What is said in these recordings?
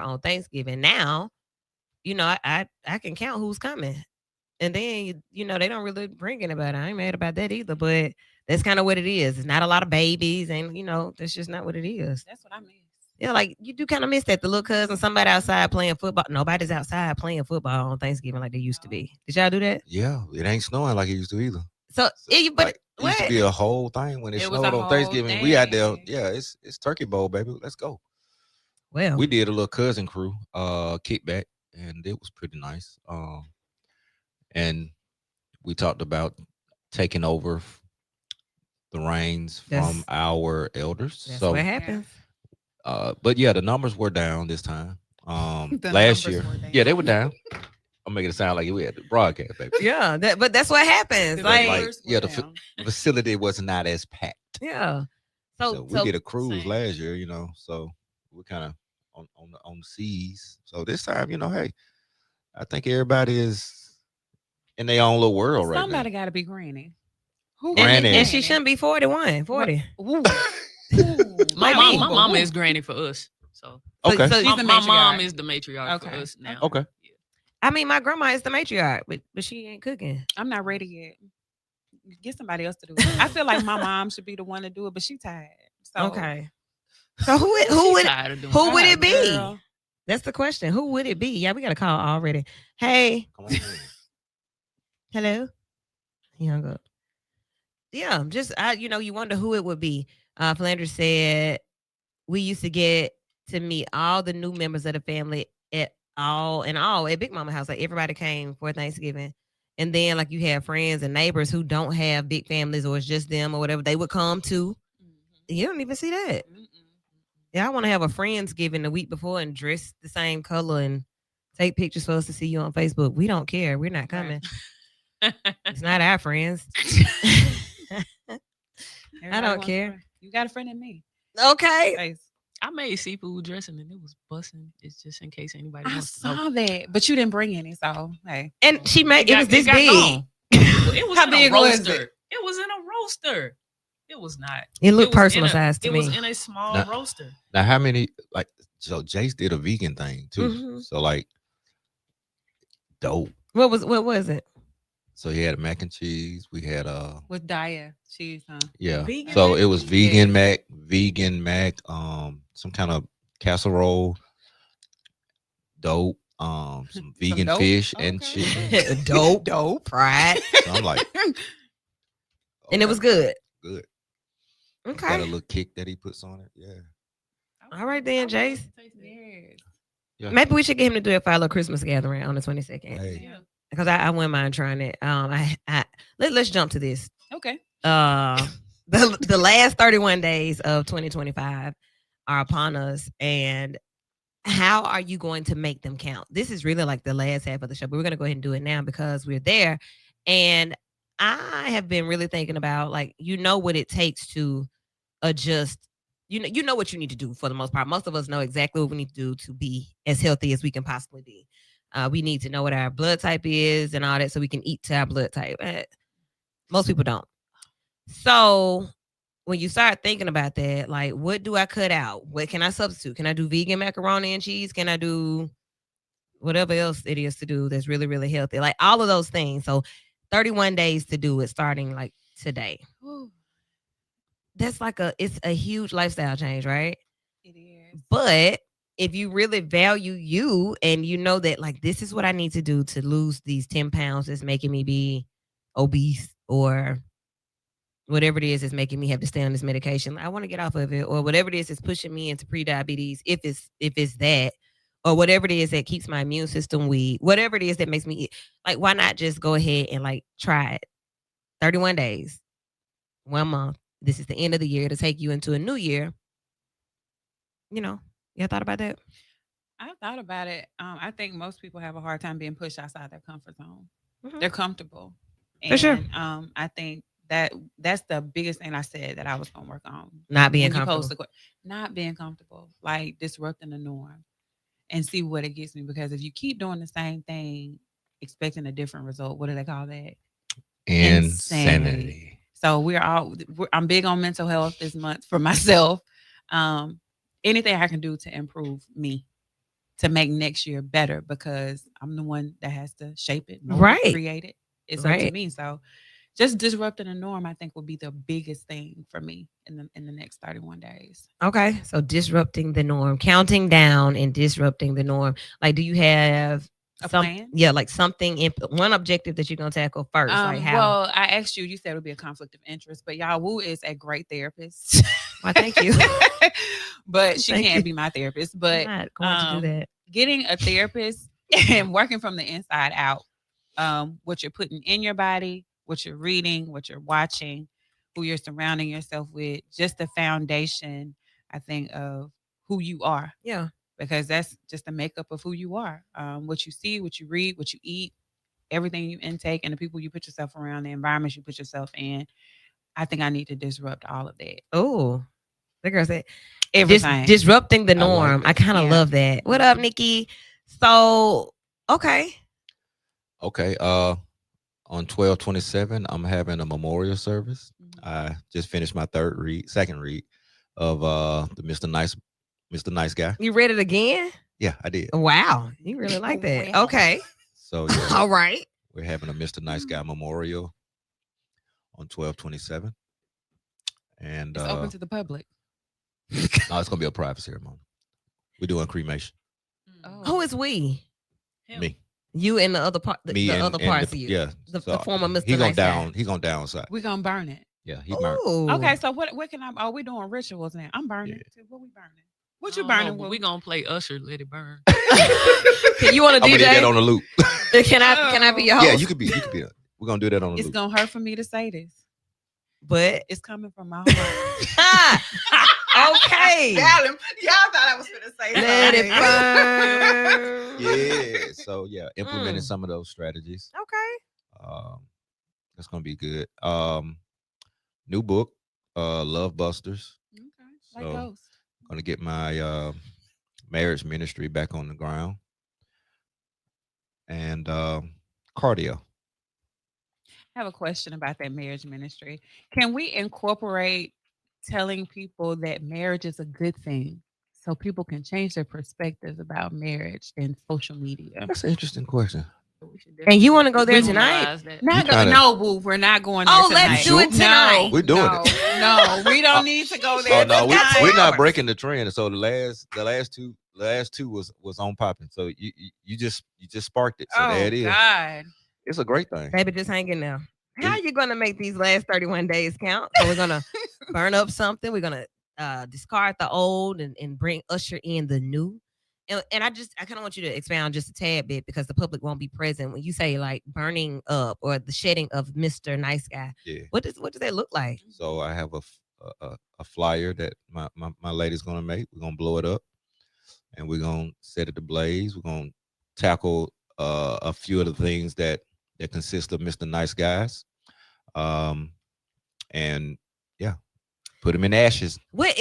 on Thanksgiving. Now, I can count who's coming. And then, they don't really bring anybody. I ain't mad about that either, but that's kind of what it is. It's not a lot of babies, and, that's just not what it is. That's what I miss. Yeah, like you do kind of miss that. The little cousin, somebody outside playing football. Nobody's outside playing football on Thanksgiving like they used to be. Did y'all do that? Yeah, it ain't snowing like it used to either. So, but it used to be a whole thing when it It was snowed a on whole Thanksgiving. We out there, thing. yeah, it's Turkey Bowl, baby. Let's go. Well, We did a little cousin crew kickback, and it was pretty nice. And we talked about taking over the reins from our elders. that's So what happens. but yeah, the numbers were down this time. The Last numbers year, were down. yeah, they were down. I'm making it sound like we had the broadcast, baby. Yeah, but that's what happens. The Like, numbers were yeah, down. the facility was not as packed. yeah. So we did a cruise same. last year, so we're kind of on the seas. So this time, hey, I think everybody is in their own little world right Somebody now. got to be granny. and, Granny. and she shouldn't be 41, 40. Ooh. My My mom- mama is granny for us. So Okay. So She's my, the my mom matriarch. is the matriarch Okay. for us now. Okay. Yeah. I mean, my grandma is the matriarch, but she ain't cooking. I'm not ready yet. Get somebody else to do it. I feel like my mom should be the one to do it, but she tired. So Okay. So who She would tired of doing who it. would it be? Girl. That's the question. Who would it be? Yeah, we got a call already. Hey, Come on in. hello. He hung up. Yeah, just you wonder who it would be. Flanders said we used to get to meet all the new members of the family at Big Mama house. Like everybody came for Thanksgiving. And then like you have friends and neighbors who don't have big families or it's just them or whatever, they would come too. You don't even see that. Yeah, I want to have a Friendsgiving the week before and dress the same color and take pictures for us to see you on Facebook. We don't care. We're not coming. It's not our friends. I don't care. You got a friend in me. Okay. Face. I made seafood dressing and it was busting. It's just in case anybody I wants to know. saw that, but you didn't bring any. So hey, And she made it was this got big. gone. It was How in big a was roaster. it? It was in a roaster. It was not. It looked was in personalized to It me. was in a small Nah. roaster. Now, how many so Jace did a vegan thing too. Mhm. So like dope. What was it? So he had mac and cheese. We had with Daya cheese, huh? yeah. Vegan So mac it was and vegan mac, some kind of casserole, dope, some vegan dope? fish and Okay. chicken. Dope. Fried. So I'm like, And it was good. good. Got a Okay. little kick that he puts on it. Yeah. All right then, Jace. Yes. Yeah. Maybe we should get him to do it for our little Christmas gathering on the 22nd. Hey. Yeah. Because I wouldn't mind trying it. Let's jump to this. Okay. The last 31 days of 2025 are upon us, and how are you going to make them count? This is really like the last half of the show, but we're going to go ahead and do it now because we're there. And I have been really thinking about like what it takes to adjust. You know what you need to do for the most part. Most of us know exactly what we need to do to be as healthy as we can possibly be. We need to know what our blood type is and all that so we can eat to our blood type. Most people don't. So when you start thinking about that, like, what do I cut out? What can I substitute? Can I do vegan macaroni and cheese? Can I do whatever else it is to do that's really, really healthy? Like all of those things. So 31 days to do it starting like today. Ooh, That's like it's a huge lifestyle change, right? it is. But if you really value you and you know that like this is what I need to do to lose these 10 pounds that's making me be obese or whatever it is that's making me have to stay on this medication. I want to get off of it, or whatever it is that's pushing me into pre-diabetes, if it's that, or whatever it is that keeps my immune system weak, whatever it is that makes me like, why not just go ahead and like try it? 31 days, 1 month. This is the end of the year to take you into a new year. You thought about that? I thought about it. I think most people have a hard time being pushed outside their comfort zone. Mhm. They're comfortable. For sure. I think that's the biggest thing I said that I was going to work on. Not being When you comfortable. posed not being comfortable, like disrupting the norm and see what it gets me. Because if you keep doing the same thing, expecting a different result, what do they call that? Insanity. So I'm big on mental health this month for myself. Anything I can do to improve me to make next year better because I'm the one that has to shape it, mold Right. it, create it. It's up to Right. me. So just disrupting the norm, I think, will be the biggest thing for me in the next 31 days. Okay. So disrupting the norm, counting down and disrupting the norm. Like, do you have A some? plan? Yeah, like something in one objective that you're gonna tackle first. Like how? Well, I asked you. You said it would be a conflict of interest, but y'all Wu is a great therapist. Why, thank you. But she Thank can't you. be my therapist. I'm But not going to do that. getting a therapist and working from the inside out, what you're putting in your body, what you're reading, what you're watching, who you're surrounding yourself with, just the foundation, I think, of who you are, Yeah. because that's just the makeup of who you are. What you see, what you read, what you eat, everything you intake, and the people you put yourself around, the environments you put yourself in. I think I need to disrupt all of that. Oh, the girl said Everything. disrupting the I like norm. I that. kind of Yeah. love that. What up, Nikki? So okay. Okay. On 12/27, I'm having a memorial service. I just finished my second read of the Mr. Nice Guy. You read it again? Yeah, I did. Wow. You really like that. Wow. Okay. So yeah, All right. we're having a Mr. Nice Guy memorial on 12/27, and It's open to the public. no, it's gonna be a private ceremony. We're doing cremation. Who is we? Him. Me, You and the other part, the me, and, other and parts the, of you. yeah. The so former Mr. He gonna Nice Guy. down. He gonna downside. We're gonna burn it. Yeah, he burnt. Ooh. Okay, so what can I? Oh, we doing rituals now. I'm burning. Yeah. Too. What we burning? What you burning? But Wu? we gonna play Usher, Let It Burn. Can you want to I'm gonna do that DJ? on the loop. Can I be your host? Yeah, you could be. You could be. We're gonna do that on the It's loop. gonna hurt for me to say this. But It's coming from my heart. okay. Y'all thought I was gonna say Let it burn. Yeah. So yeah, implementing Mm. some of those strategies. Okay. That's gonna be good. New book, Love Busters. Okay, like So, Ghost. Gonna get my marriage ministry back on the ground, and cardio. I have a question about that marriage ministry. Can we incorporate telling people that marriage is a good thing so people can change their perspectives about marriage in social media? That's an interesting question. We should And you wanna definitely go there tonight? normalize that. Not You kinda- no, boo. We're not going there Oh, tonight. let's do it sure? tonight. We're doing no, it. No, we don't need to go there. Oh no, tonight. we're not breaking the trend. So the last two was on popping. So you just sparked it. So Oh there it is. God. It's a great thing. Baby, just hang in there. How are you gonna make these last 31 days count? So we're gonna burn up something. We're gonna discard the old and bring usher in the new. And I kind of want you to expound just a tad bit because the public won't be present when you say like burning up or the shedding of Mr. Nice Guy. Yeah. What does that look like? So I have a flyer that my lady's gonna make. We're gonna blow it up, and we're gonna set it ablaze. We're gonna tackle a few of the things that consist of Mr. Nice Guys, and yeah, put him in ashes. What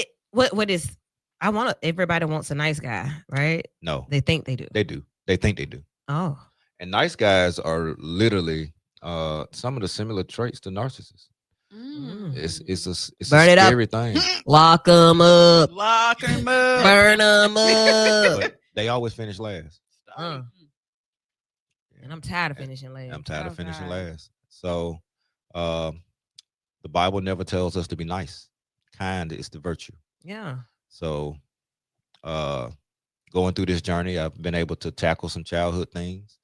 is? I want everybody wants a nice guy, right? No, They think they do. they do. They think they do. Oh, And nice guys are literally some of the similar traits to narcissists. It's a Burn it up. scary thing. lock them up, Lock him up. burn them up. But they always finish last. Uh, and I'm tired of finishing last. I'm tired Oh, of finishing God. last. So the Bible never tells us to be nice. Kind is the virtue. Yeah. So going through this journey, I've been able to tackle some childhood things,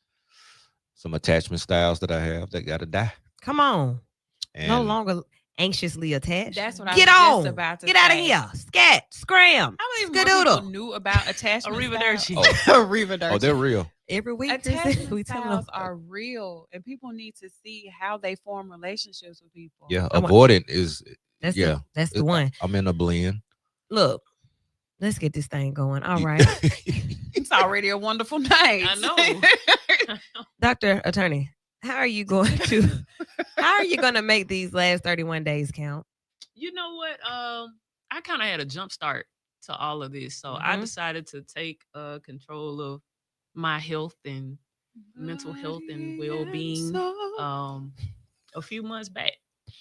some attachment styles that I have that gotta die. Come on. And No longer anxiously attached. That's what I Get was on. just about to Get out of say. here. Scat. Scram. I don't even know if Skadoodle. people knew about attachment Arrivederci. styles. Arrivederci. oh, they're real. Every week. Attachment we tell styles them. are real, and people need to see how they form relationships with people. Yeah, I want- avoidant is That's yeah. that's the one. I'm in a blend. Look, let's get this thing going. All right. It's already a wonderful night. I know. Dr. Attorney, how are you going to make these last 31 days count? You know what? I kind of had a jump start to all of this, so I Mhm. decided to take control of my health and mental health and well-being a few months back,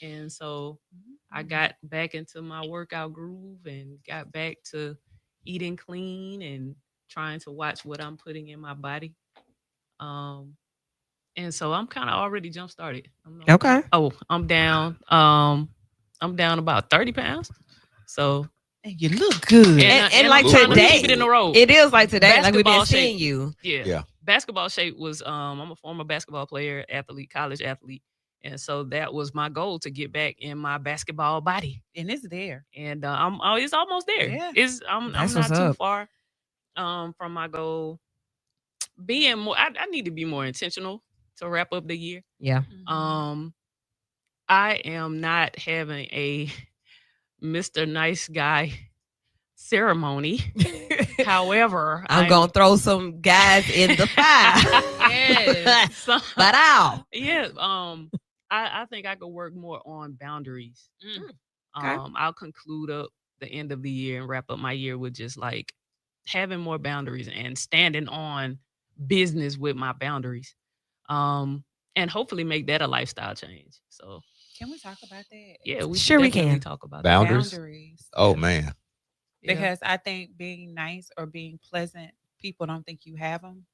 and so I got back into my workout groove and got back to eating clean and trying to watch what I'm putting in my body. And so I'm kind of already jump started. Okay. I'm down. I'm down about 30 pounds. So And you look good. And like like trying to today, keep it in the road. it is like today, like we've been Basketball seeing shape. you. Yeah. Basketball shape was I'm a former basketball player, athlete, college athlete. And so that was my goal, to get back in my basketball body. And it's there. And it's almost there. Yeah. I'm That's not what's too up. far from my goal. Being more I need to be more intentional to wrap up the year. Yeah. I am not having a Mr. Nice Guy ceremony. However, I'm gonna throw some guys in the fire. Yes. But ow. Yeah. I think I could work more on boundaries. Okay. I'll conclude up the end of the year and wrap up my year with just like having more boundaries and standing on business with my boundaries. And hopefully make that a lifestyle change. So Can we talk about that? yeah, we Sure we definitely can. talk about Boundaries? Boundaries. Oh Yeah. man. that. Yeah. Because I think being nice or being pleasant, people don't think you have them,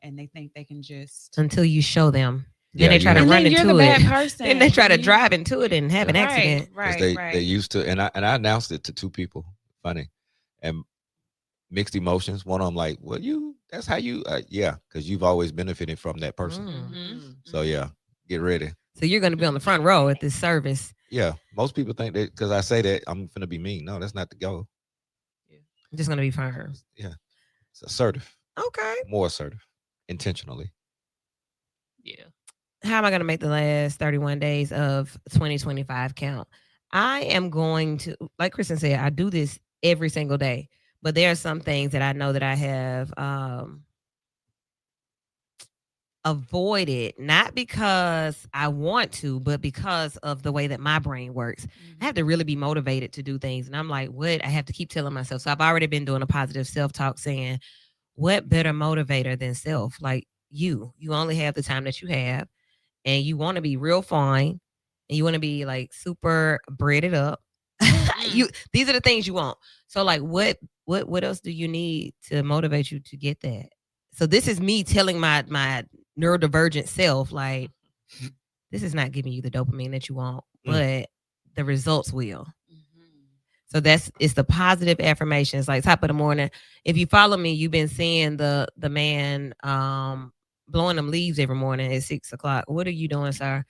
and they think they can just. Until you show them. Then Yeah, they try to And run then you're into the bad it. person. Then they try to You- drive into it and have an Yeah. accident. 'Cause Right. they used to, and I announced it to two people. Funny, and mixed emotions. One of them like, well, that's how you, yeah, because you've always benefited from that person. Mhm. So yeah, get ready. So you're gonna be on the front row at this service. Yeah, most people think that because I say that I'm gonna be mean. No, that's not the goal. I'm just gonna be firm. Yeah, it's assertive, Okay. more assertive, intentionally. Yeah. How am I gonna make the last 31 days of 2025 count? I am going to, like Kristen said, I do this every single day. But there are some things that I know that I have avoided, not because I want to, but because of the way that my brain works. I have to really be motivated to do things. And I'm like, what? I have to keep telling myself. So I've already been doing a positive self-talk saying, what better motivator than self? Like you only have the time that you have, and you want to be real fine, and you want to be like super breaded up. These are the things you want. So like what else do you need to motivate you to get that? So this is me telling my neurodivergent self, like, this is not giving you the dopamine that you want, but the results will. So it's the positive affirmations, like top of the morning. If you follow me, you've been seeing the man blowing them leaves every morning at 6 o'clock. What are you doing, sir?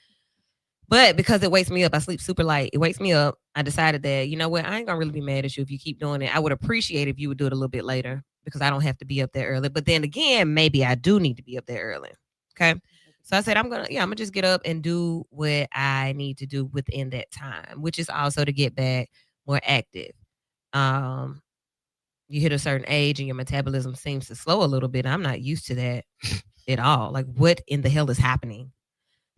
But because it wakes me up, I sleep super light. It wakes me up. I decided that, you know what, I ain't gonna really be mad at you if you keep doing it. I would appreciate if you would do it a little bit later because I don't have to be up there early. But then again, maybe I do need to be up there early. Okay. So I said, I'm gonna just get up and do what I need to do within that time, which is also to get back more active. You hit a certain age and your metabolism seems to slow a little bit. I'm not used to that at all. Like, what in the hell is happening?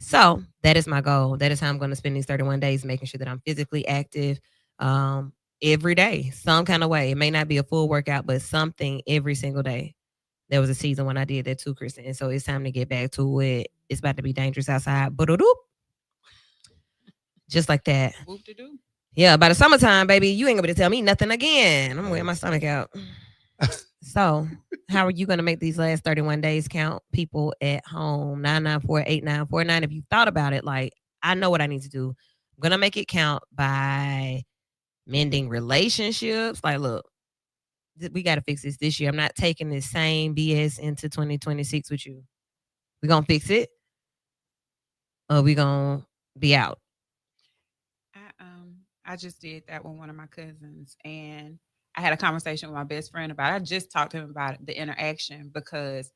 So that is my goal. That is how I'm going to spend these 31 days, making sure that I'm physically active every day, some kind of way. It may not be a full workout, but something every single day. There was a season when I did that too, Kristen. And so it's time to get back to it. It's about to be dangerous outside. Just like that. Whoop-de-doo. Yeah, by the summertime, baby, you ain't going to tell me nothing again. I'm wearing my stomach out. So, how are you going to make these last 31 days count? People at home, 994-8949. If you thought about it, like, I know what I need to do. I'm going to make it count by mending relationships. Like, look, we got to fix this year. I'm not taking this same BS into 2026 with you. We're going to fix it, or we're going to be out. I just did that with one of my cousins, and I had a conversation with my best friend about it. I just talked to him about it, the interaction, because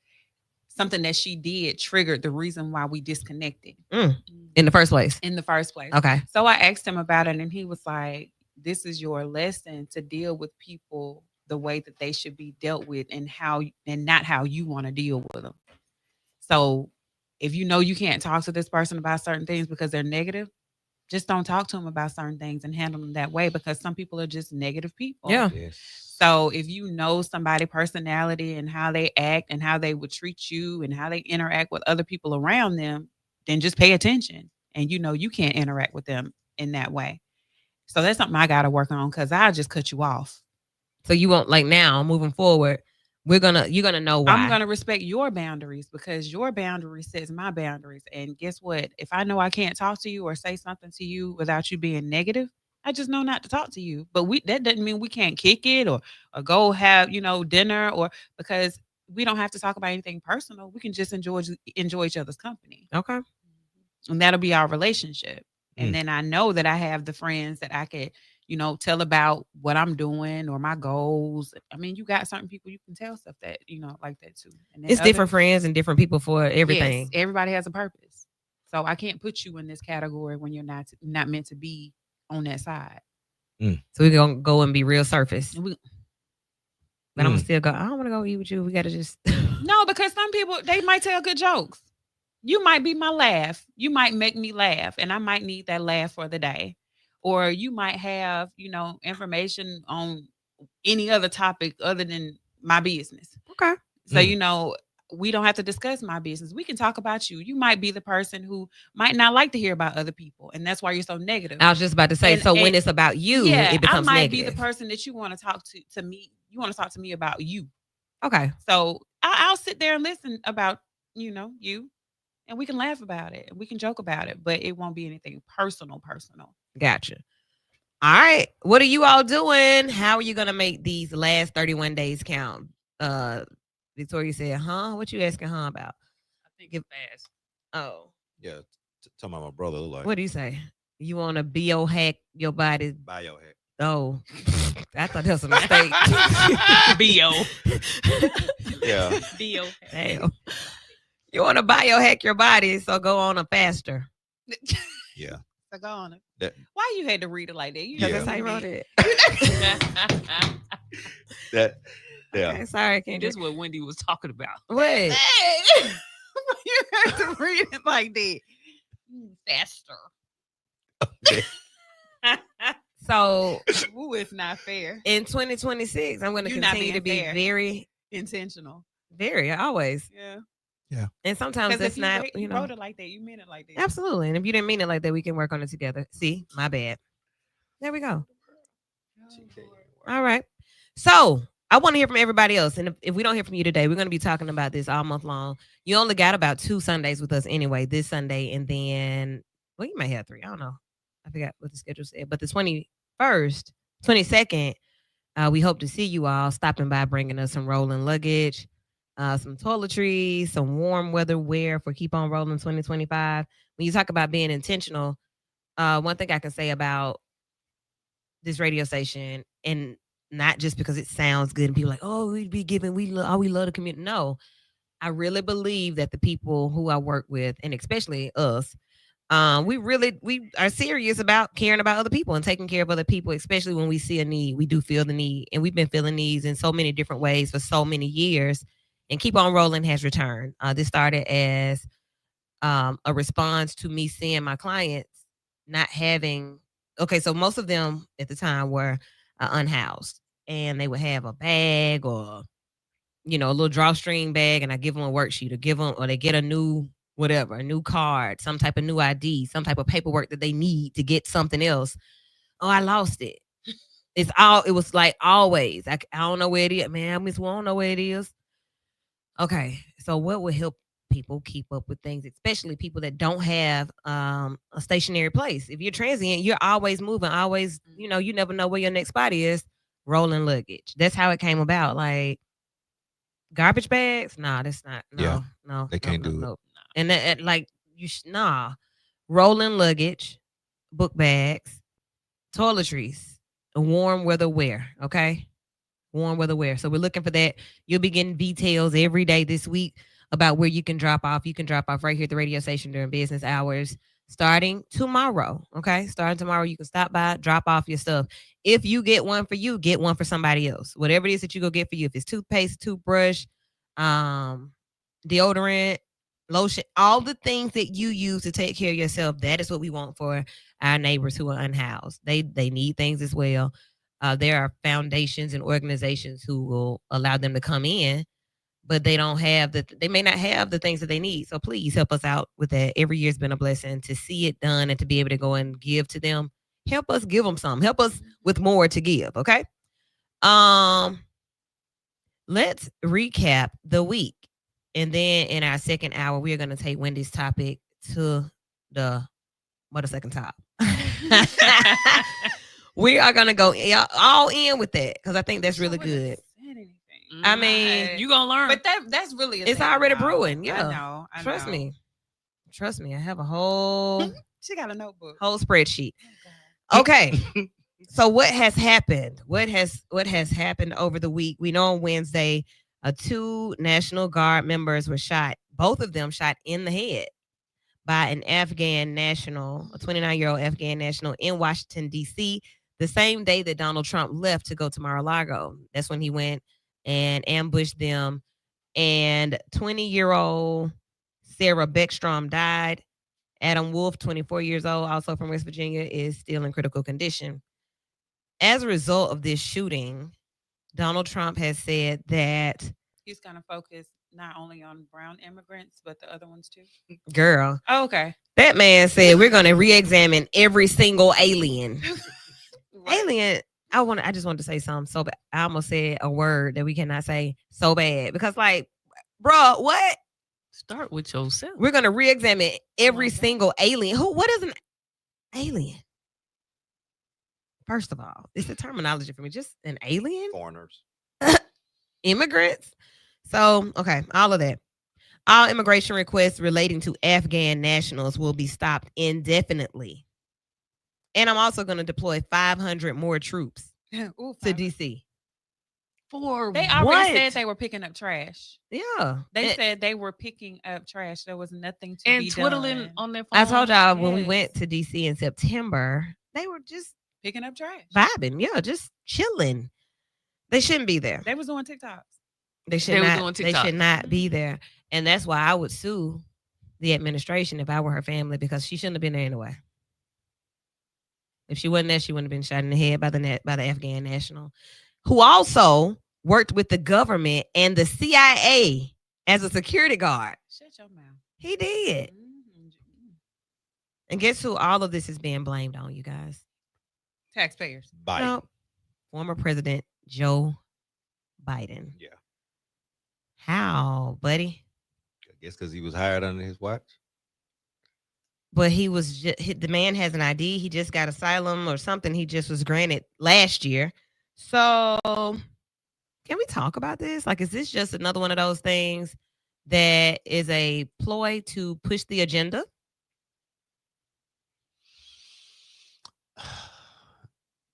something that she did triggered the reason why we disconnected in the first place. Okay. So I asked him about it, and he was like, this is your lesson to deal with people the way that they should be dealt with, and not how you want to deal with them. So if you know you can't talk to this person about certain things because they're negative, just don't talk to them about certain things and handle them that way, because some people are just negative people. Yeah. Yes. So if you know somebody's personality and how they act and how they would treat you and how they interact with other people around them, then just pay attention. And you know you can't interact with them in that way. So that's something I got to work on, because I just cut you off. So you won't, like, now moving forward, you're gonna know why. I'm gonna respect your boundaries because your boundary sets my boundaries. And guess what? If I know I can't talk to you or say something to you without you being negative, I just know not to talk to you. But that doesn't mean we can't kick it or go have, dinner, or because we don't have to talk about anything personal. We can just enjoy each other's company. Okay. And that'll be our relationship. And Mm. then I know that I have the friends that I could, tell about what I'm doing or my goals. I mean, you got certain people you can tell stuff that, like that too. And then It's different friends and different people for everything. Yes, everybody has a purpose. So I can't put you in this category when you're not meant to be on that side. So we're gonna go and be real surface. And But I'm gonna still go, I don't want to go eat with you. We gotta just No, because some people, they might tell good jokes. You might be my laugh. You might make me laugh, and I might need that laugh for the day. Or you might have, information on any other topic other than my business. Okay. So, we don't have to discuss my business. We can talk about you. You might be the person who might not like to hear about other people, and that's why you're so negative. I was just about to say, so when it's about you, it becomes I might negative. be the person that you want to talk to me. You want to talk to me about you. Okay. So I'll sit there and listen about, you, and we can laugh about it. We can joke about it, but it won't be anything personal. Gotcha. All right. What are you all doing? How are you gonna make these last 31 days count? Victoria said, huh? What you asking about? I think it's fast. Oh. Yeah. Tell my brother like. What do you say? You wanna biohack your body? Biohack. Oh. I thought that was a mistake. Bio. Yeah. Bio. Damn. You wanna biohack your body, so go on a faster. Yeah. So go on. That- Why you had to read it like that? Yeah. That's how you wrote it. That. Yeah. Okay, sorry, And this is what Wendy was talking about. Wait. You had to read it like that. Faster. So Ooh, it's not fair. in 2026, I'm going to You're not continue to be being fair. very, Intentional. very always. Yeah. And sometimes Because that's if not, you wrote it like that, you meant it like that. Absolutely. And if you didn't mean it like that, we can work on it together. See, my bad. There we go. All right. So I want to hear from everybody else. And if we don't hear from you today, we're going to be talking about this all month long. You only got about 2 Sundays with us anyway, this Sunday. And then, well, you may have 3. I don't know. I forgot what the schedule said. But the 21st, 22nd, we hope to see you all stopping by, bringing us some rolling luggage, some toiletries, some warm weather wear for Keep On Rolling 2025. When you talk about being intentional, one thing I can say about this radio station, and not just because it sounds good and people are like, oh, we'd be giving, we love the community. No, I really believe that the people who I work with, and especially us, we are serious about caring about other people and taking care of other people, especially when we see a need. We do feel the need, and we've been feeling needs in so many different ways for so many years. And Keep On Rolling has returned. This started as a response to me seeing my clients not having. Okay, so most of them at the time were unhoused, and they would have a bag or a little drawstring bag, and I give them a worksheet or they get a new whatever, a new card, some type of new ID, some type of paperwork that they need to get something else. Oh, I lost it. It was like always. I don't know where it is. Man, I don't know where it is. Okay. So what would help people keep up with things, especially people that don't have a stationary place? If you're transient, you're always moving, always, you never know where your next spot is. Rolling luggage. That's how it came about. Like garbage bags? Nah, that's not. No, they can't do it. And that, rolling luggage, book bags, toiletries, and warm weather wear. Okay, warm weather wear. So we're looking for that. You'll be getting details every day this week about where you can drop off. You can drop off right here at the radio station during business hours, starting tomorrow. Okay, starting tomorrow, you can stop by, drop off your stuff. If you get one for you, get one for somebody else. Whatever it is that you go get for you. If it's toothpaste, toothbrush, deodorant, lotion, all the things that you use to take care of yourself, that is what we want for our neighbors who are unhoused. They need things as well. There are foundations and organizations who will allow them to come in, but they may not have the things that they need. So please help us out with that. Every year's been a blessing to see it done and to be able to go and give to them. Help us give them some. Help us with more to give. Okay. let's recap the week. And then in our second hour, we are going to take Wendy's topic to the second top. We are going to go all in with that because I think that's really good. I mean, you gonna learn, but that's really it's already brewing. Yeah, I know. Trust me. I have a whole she got a notebook, whole spreadsheet. Okay. So what has happened? What has happened over the week? We know on Wednesday, 2 National Guard members were shot. Both of them shot in the head by an Afghan national, a 29-year-old Afghan national in Washington, D.C., the same day that Donald Trump left to go to Mar-a-Lago. That's when he went and ambushed them. And 20-year-old Sarah Beckstrom died. Adam Wolf, 24 years old, also from West Virginia, is still in critical condition. As a result of this shooting, Donald Trump has said that he's going to focus not only on brown immigrants, but the other ones too. Girl. Oh, okay. That man said we're going to re-examine every single alien. Alien. I just wanted to say something so bad. I almost said a word that we cannot say so bad because, like, bro, what? Start with yourself. We're gonna re-examine every single alien. What is an alien? First of all, it's a terminology for me. Just an alien? Foreigners. Immigrants. So, okay, all of that. All immigration requests relating to Afghan nationals will be stopped indefinitely. And I'm also going to deploy 500 more troops to D.C. For they already said they were picking up trash. Yeah. They said they were picking up trash. There was nothing to be twiddling done. On their phone. I told y'all when we went to D.C. in September, they were just picking up trash. Vibing. Yeah, just chilling. They shouldn't be there. They was doing TikToks. They should not be there. And that's why I would sue the administration if I were her family because she shouldn't have been there anyway. If she wasn't there, she wouldn't have been shot in the head by the Afghan national, who also worked with the government and the CIA as a security guard. Shut your mouth. He did. Mm-hmm. And guess who all of this is being blamed on, you guys? Taxpayers. Biden. No, former President Joe Biden. Yeah. How, buddy? I guess because he was hired under his watch. But the man has an ID. He just got asylum or something. He just was granted last year. So can we talk about this? Like, is this just another one of those things that is a ploy to push the agenda?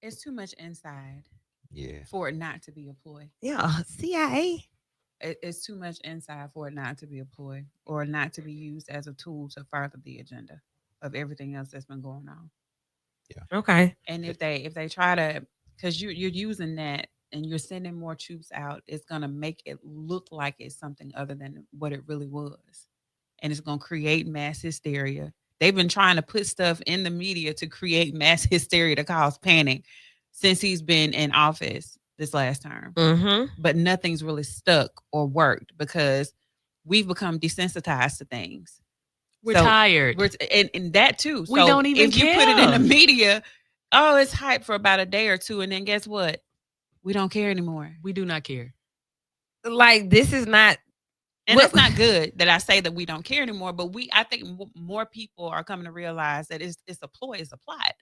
It's too much inside. Yeah. For it not to be a ploy. Yeah, CIA. It's too much inside for it not to be a ploy or not to be used as a tool to further the agenda of everything else that's been going on. Yeah. Okay. And if they try to, because you're using that and you're sending more troops out, it's gonna make it look like it's something other than what it really was, and it's gonna create mass hysteria. They've been trying to put stuff in the media to create mass hysteria to cause panic since he's been in office this last term. Mm-hmm. But nothing's really stuck or worked because we've become desensitized to things. We're tired. And that too. We don't even if you put it in the media, oh, it's hype for about a day or two. And then guess what? We don't care anymore. We do not care. Like, this is not. And it's not good that I say that we don't care anymore. But I think more people are coming to realize that it's a ploy, it's a plot.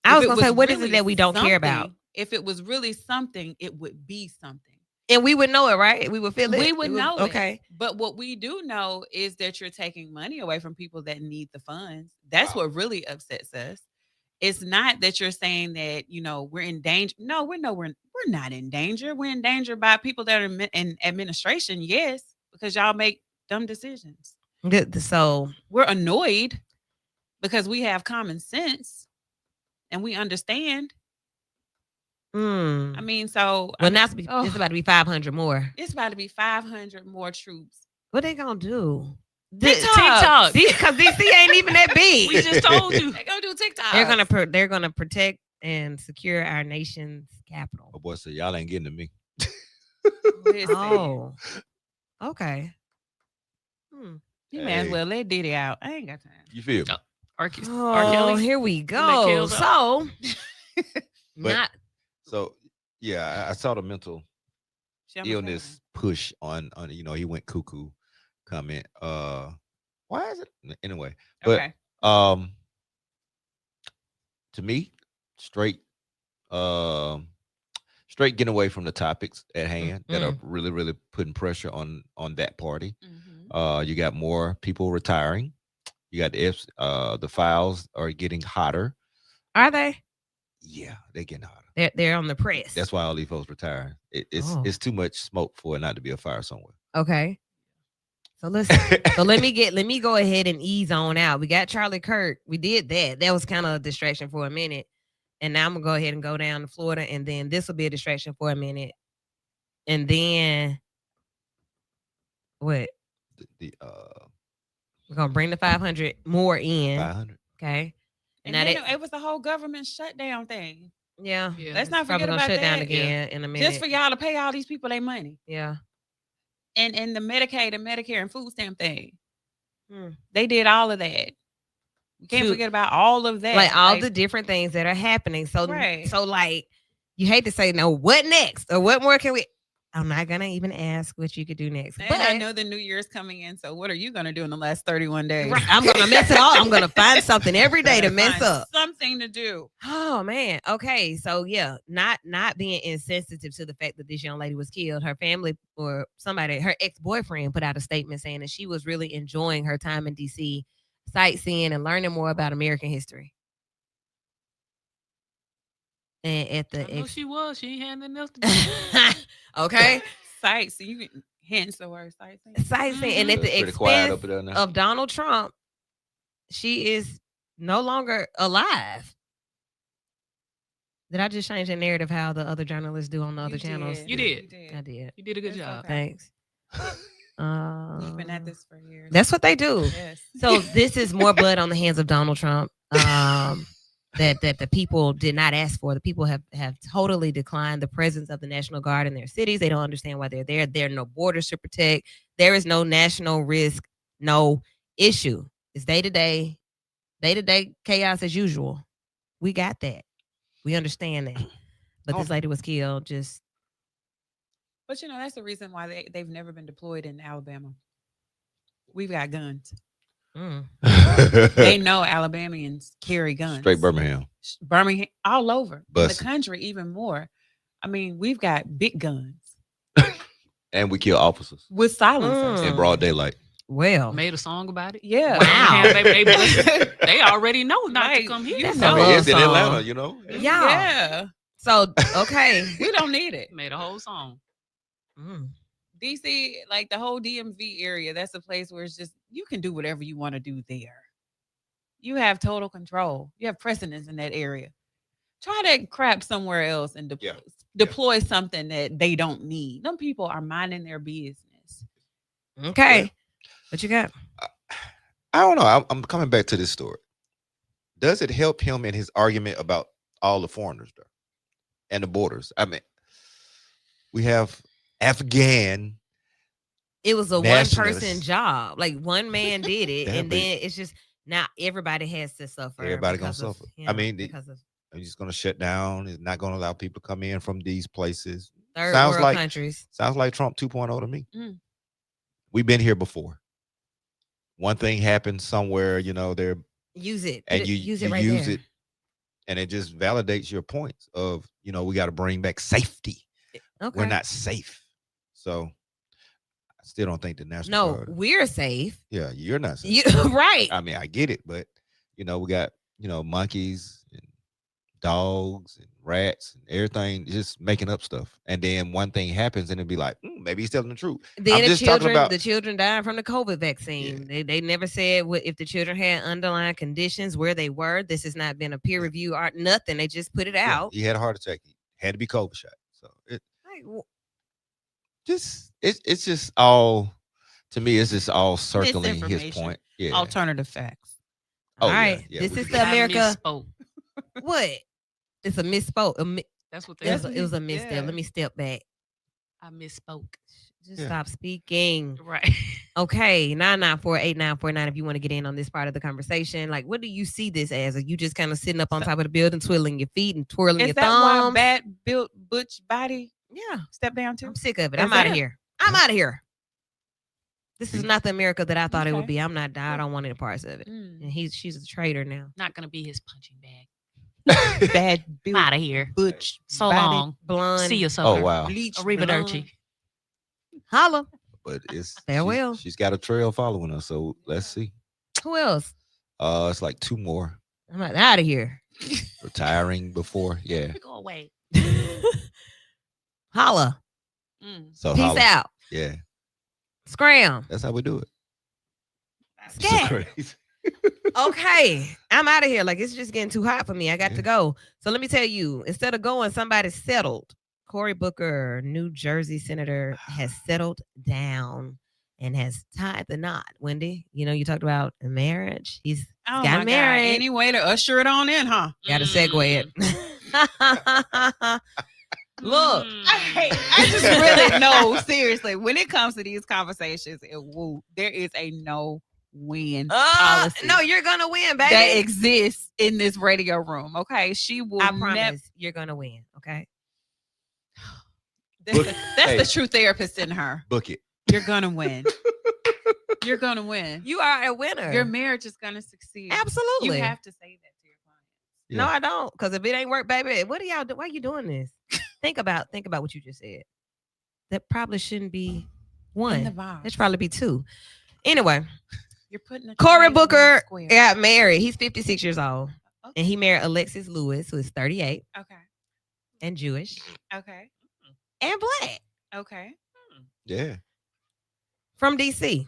I was going to say, what is it that we don't care about? If it was really something, it would be something. And we would know it, right? We would feel it. We would know it. Okay. But what we do know is that you're taking money away from people that need the funds. That's what really upsets us. It's not that you're saying that, we're in danger. No, we're not in danger. We're in danger by people that are in administration, yes, because y'all make dumb decisions. So we're annoyed because we have common sense and we understand. I mean, so now it's about to be 500 more. It's about to be 500 more troops. What they gonna do? TikTok. Because DC ain't even that big. We just told you they're gonna do TikTok. They're gonna protect and secure our nation's capital. Oh boy, so y'all ain't getting to me. Oh, okay. You may as well let Diddy out. I ain't got time. You feel me? R. Kelly. Here we go. So, So yeah, I saw the mental illness push on he went cuckoo comment. Why is it anyway? But Okay. to me, straight um straight getting away from the topics at hand that are really, really putting pressure on that party. You got more people retiring. You got the files are getting hotter. Are they? Yeah, they're getting hotter. They're on the press. That's why all these folks retiring. It's too much smoke for it not to be a fire somewhere. Okay. So let me go ahead and ease on out. We got Charlie Kirk. We did that. That was kind of a distraction for a minute. And now I'm gonna go ahead and go down to Florida, and then this will be a distraction for a minute. And then what? We're gonna bring the 500 more in. 500. Okay. And then it was the whole government shutdown thing. Yeah. Let's not forget about shut that. down again in a minute. Just for y'all to pay all these people their money. Yeah. And the Medicaid and Medicare and food stamp thing. They did all of that. You can't forget about all of that. Like all the different things that are happening. So like you hate to say no, what next? Or what more can we? I'm not gonna even ask what you could do next. And I know the new year's coming in. So what are you gonna do in the last 31 days? Right. I'm gonna mess it all. I'm gonna find something every day to mess up. Something to do. Oh man. Okay. So yeah, not being insensitive to the fact that this young lady was killed. Her family or somebody, her ex-boyfriend, put out a statement saying that she was really enjoying her time in DC, sightseeing and learning more about American history. And at the she was. She ain't had nothing else to do. Okay. Sightseeing. Hence the word sightseeing. Sightseeing. And at the expense of Donald Trump, she is no longer alive. Did I just change the narrative how the other journalists do on the other channels? You did. I did. You did a good job. Okay. Thanks. You've been at this for years. That's what they do. Yes. So this is more blood on the hands of Donald Trump. That the people did not ask for. The people have totally declined the presence of the National Guard in their cities. They don't understand why they're there. There are no borders to protect. There is no national risk, no issue. It's day-to-day chaos as usual. We got that. We understand that. But this lady was killed just. But that's the reason why they've never been deployed in Alabama. We've got guns. They know Alabamians carry guns. Straight Birmingham, all over the country, even more. I mean, we've got big guns, and we kill officers with silencers in broad daylight. Well, made a song about it. Yeah, wow. They already know not to come here. It's in Atlanta, Yeah. So okay, we don't need it. Made a whole song. DC, like the whole DMV area, that's a place where it's just you can do whatever you want to do there. You have total control. You have precedence in that area. Try that crap somewhere else and deploy something that they don't need. Some people are minding their business. Okay. Yeah. What you got? I don't know. I'm coming back to this story. Does it help him in his argument about all the foreigners there and the borders? I mean, we have Afghan. It was a one-person job. Like one man did it, and then it's just now everybody has to suffer. Everybody gonna suffer. I mean, they're just gonna shut down. It's not gonna allow people to come in from these places. Third world countries. Sounds like Trump 2.0 to me. We've been here before. One thing happens somewhere, they're use it, and you use it, and it just validates your points of we got to bring back safety. Okay. We're not safe. So I still don't think the national guard. We're safe. Yeah, you're not safe. Right. I mean, I get it, but we got monkeys and dogs and rats and everything just making up stuff. And then one thing happens and it'd be like, maybe he's telling the truth. Then the children died from the COVID vaccine. Yeah. They never said if the children had underlying conditions, where they were. This has not been a peer review or nothing. They just put it out. He had a heart attack. He had to be COVID shot. So it's just all, to me, it's just all circling his point. Yeah. Alternative facts. All right. Yeah, this is the America. What? It's a misspoke. That's what it was a misstep. Yeah. Let me step back. I misspoke. Just stop speaking. Right. Okay. 994-8949 if you want to get in on this part of the conversation. Like, what do you see this as? Are you just kind of sitting up on top of the building, twiddling your feet and twirling your thumbs? Is that why bad built butch body Yeah. step down to? I'm sick of it. Is I'm out that- of here. I'm out of here. This is not the America that I thought it would Okay. be. I'm not. I don't want any parts of it. And she's a traitor now. Not gonna be his punching bag. Bad I'm out of here. butch. So body, long. Blonde. See you, sucker. Oh wow. bleach, Arrivederci. Holla. But it's Farewell. she's got a trail following us, so let's see. Who else? It's like 2 more I'm out of here. retiring before. Yeah. Go away. Holla. So Peace holla. out. Yeah. Scram. That's how we do it. Scat. Crazy. Okay, I'm out of here. Like, it's just getting too hot for me. I got to go. So let me tell you, instead of going, somebody settled. Cory Booker, New Jersey senator, has settled down and has tied the knot. Wendy, you talked about a marriage. He's Oh got my married. God. Any way to usher it on in, huh? Got to segue it. Look, I just really know, seriously, when it comes to these conversations, there is a no win policy no, you're gonna win, baby. that exists in this radio room. Okay, she will. I promise you're gonna win. Okay. Book- That's hey. the true therapist in her. Book it. You're gonna win. You're gonna win. You are a winner. Your marriage is gonna succeed. Absolutely. You have to say that to your clients. No, I don't. Because if it ain't work, baby, what are y'all do? Why are you doing this? think about what you just said. That probably shouldn't be In one. the vibe. It should probably be 2. Anyway, You're putting a Cory triangle in a Booker square. got married. He's 56 years old. Okay. And he married Alexis Lewis, who is 38 Okay. and Jewish Okay. and black Okay. Yeah. from DC.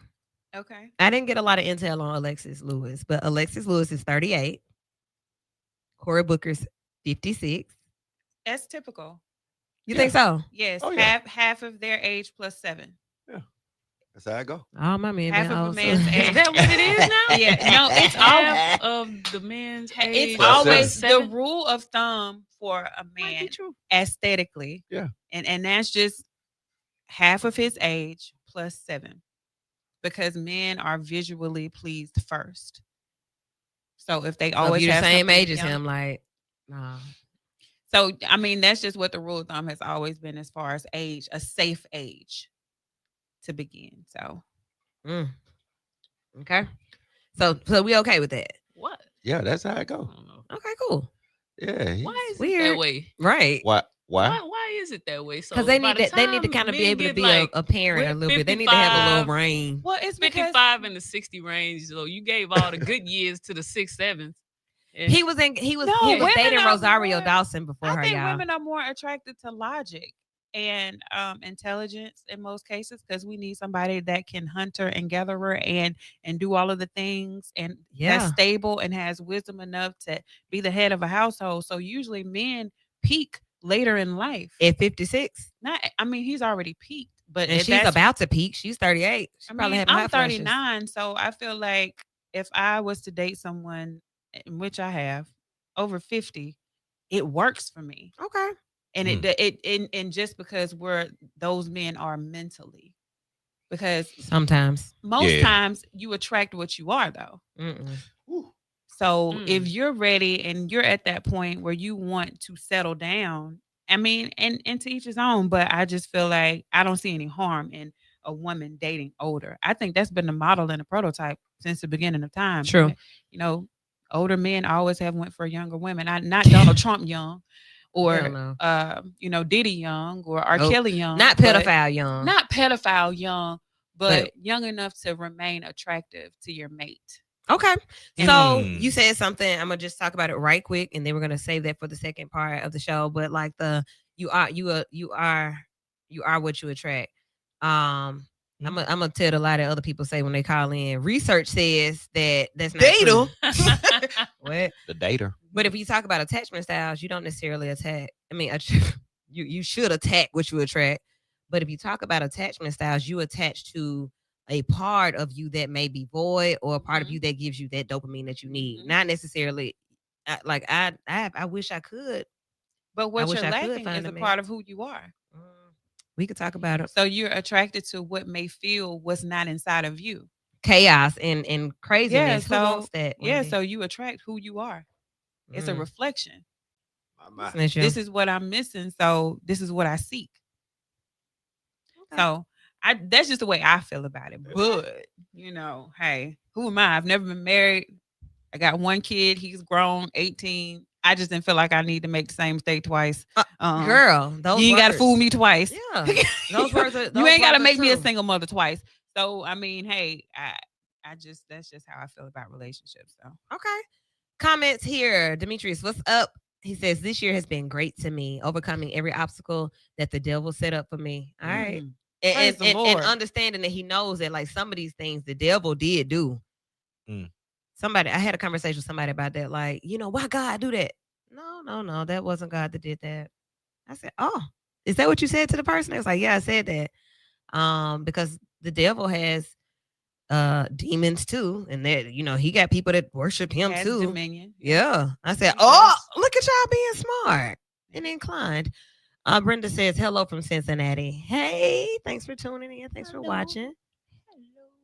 Okay. I didn't get a lot of intel on Alexis Lewis, but Alexis Lewis is 38. Cory Booker's 56. That's typical. You Yeah. think so? Yes. Oh, yeah. half of their age plus 7. That's how I go. Oh, my man. Half been of a old, so- man's age. Is that what it is now? Yeah. No, it's Half of the man's age. It's Plus always seven. the rule of thumb for a Might be man true. aesthetically. Yeah. And that's just half of his age plus 7. Because men are visually pleased first. So if they So if always you the have same something age as young- him, like, nah. So I mean, that's just what the rule of thumb has always been as far as age, a safe age to begin. So Okay. So we okay with that? What? Yeah, that's how I I go. don't know. Okay, cool. Yeah. Why is it Weird. that way? Right. Why? Why is it that way? So Because they by need the to they need to time kind of be men able to get, be like, a parent a we're little bit. They need to have a 55, little reign. well, it's because 55 in the 60 range. So you gave all the good years to the 6, 7s. And He was No, women dating are Rosario more- Dawson before I her, think y'all. women are more attracted to logic and intelligence in most cases because we need somebody that can hunter and gatherer and do all of the things and Yeah. that's stable and has wisdom enough to be the head of a household. So usually men peak later in life. At 56. I mean, he's already peaked, but And if she's that's- about to peak. She's 38. She I probably mean, having I'm hot flashes. 39, so I feel like if I was to date someone, in which I have, over 50, it works for me. Okay. And and just because those men are mentally, because Sometimes. most Yeah. times you attract what you are though. Mm-mm. So Mm. if you're ready and you're at that point where you want to settle down, I mean, and to each his own, but I just feel like I don't see any harm in a woman dating older. I think that's been the model and the prototype since the beginning of time. True. You know, older men always have went for younger women. Not Donald Trump young or Hell no. Diddy young or R. Nope. Kelly young. Not but- pedophile young. Not pedophile young, but But- young enough to remain attractive to your mate. Okay. So Mm. you said something. I'm gonna just talk about it right quick, and then we're gonna save that for the second part of the show. But like you are what you attract. I'm gonna tell a lot of other people say when they call in. Research says that's not true. What? The dater. But if you talk about attachment styles, you don't necessarily attack. I mean, you should attack what you attract. But if you talk about attachment styles, you attach to a part of you that may be void or a part of Mhm. you that gives you that dopamine that you need. Mhm. Not necessarily like I wish I could. But what wish you're I could lacking find is a a man. part of who you are. We could talk about it. So you're attracted to what may feel what's not inside of you. Chaos and craziness. Who so- wants that? Yeah, Wendy? so you attract who you are. It's a Mm. reflection. Isn't that you? This is what I'm missing, so this is what I seek. Okay. So that's just the way I feel about it. But hey, who am I? I've never been married. I got one kid. He's grown, 18. I just didn't feel like I need to make the same mistake twice. Girl, those you ain't got to words. fool me twice. Yeah, those words are. You ain't got to make me a true. single mother twice. So I mean, hey, that's just how I feel about relationships. So Okay. Comments here. Demetrius, what's up? He says, this year has been great to me, overcoming every obstacle that the devil set up for me. All right. Praise the And Lord. understanding that he knows that like some of these things the devil did do. Somebody, I had a conversation with somebody about that. Like, why God do that? No. That wasn't God that did that. I said, oh, is that what you said to the person? They was like, yeah, I said that. Because the devil has demons too, and that he got people that worship him Has too. dominion. Yeah. I said, He does. look at y'all being smart and inclined. Brenda says hello from Cincinnati. Hey, thanks for tuning in. Thanks for watching.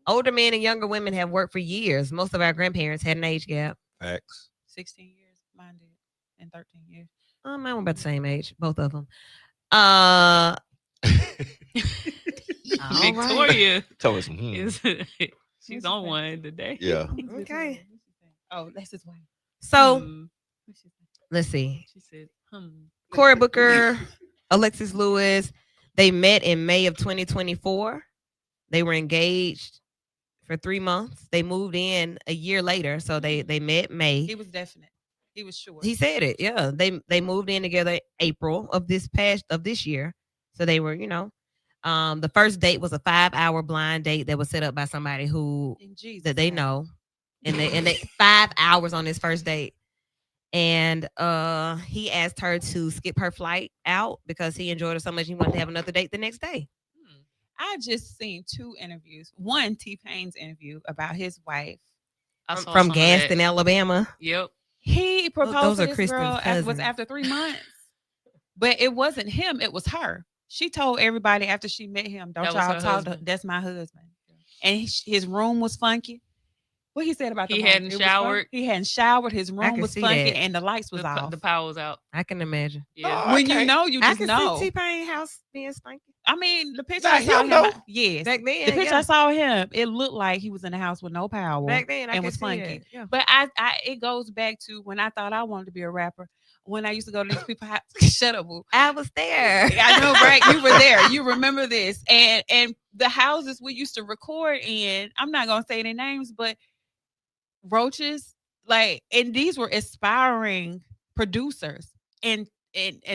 Older men and younger women have worked for years. Most of our grandparents had an age gap. Facts. 16 years, mine did, and 13 years. Mine were about the same age, both of them. Victoria Tell us. is she's on one today. Yeah. Okay. Oh, that's his wife. So let's see. She said, Cory Booker, Alexis Lewis, they met in May of 2024. They were engaged for 3 months. They moved in a year later. So they met May. He was definite. He was sure. He said it. Yeah. They moved in together April of this year. So they were, the first date was a 5-hour blind date that was set up by somebody who that they know. And they 5 hours on this first date. And he asked her to skip her flight out because he enjoyed her so much he wanted to have another date the next day. I just seen 2 interviews. One, T-Pain's interview about his wife. From Gaston, Alabama. Yep. He proposed to this Kristen's girl was after 3 months. But it wasn't him, it was her. She told everybody after she met him, don't y'all talk to, that's my husband. And his room was funky. What he said about he hadn't showered. He hadn't showered. His room was funky, and the lights was off. The power was out. I can imagine. Yeah. When you know, you just know. See T-Pain house being stinky. I mean, the picture I saw him. Yes, back then. The picture I saw him, it looked like he was in the house with no power. Back then, and was funky. It. Yeah. But I, it goes back to when I thought I wanted to be a rapper. When I used to go to these people's house. Shut up, boo. I was there. I know, right? You were there. You remember this, and the houses we used to record in. I'm not gonna say their names, but Roaches, and these were aspiring producers, and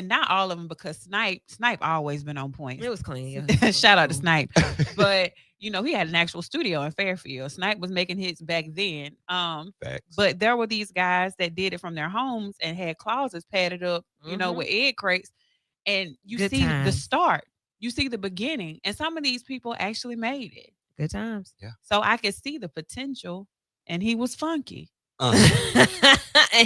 not all of them, because Snipe always been on point. It was clean. Yeah. Shout out to Snipe. But he had an actual studio in Fairfield. Snipe was making hits back then. Facts. But there were these guys that did it from their homes and had closets padded up, with egg crates, and you Good see times. the start, you see the beginning, and some of these people actually made it. Good times. Yeah. So I could see the potential. And he was funky. And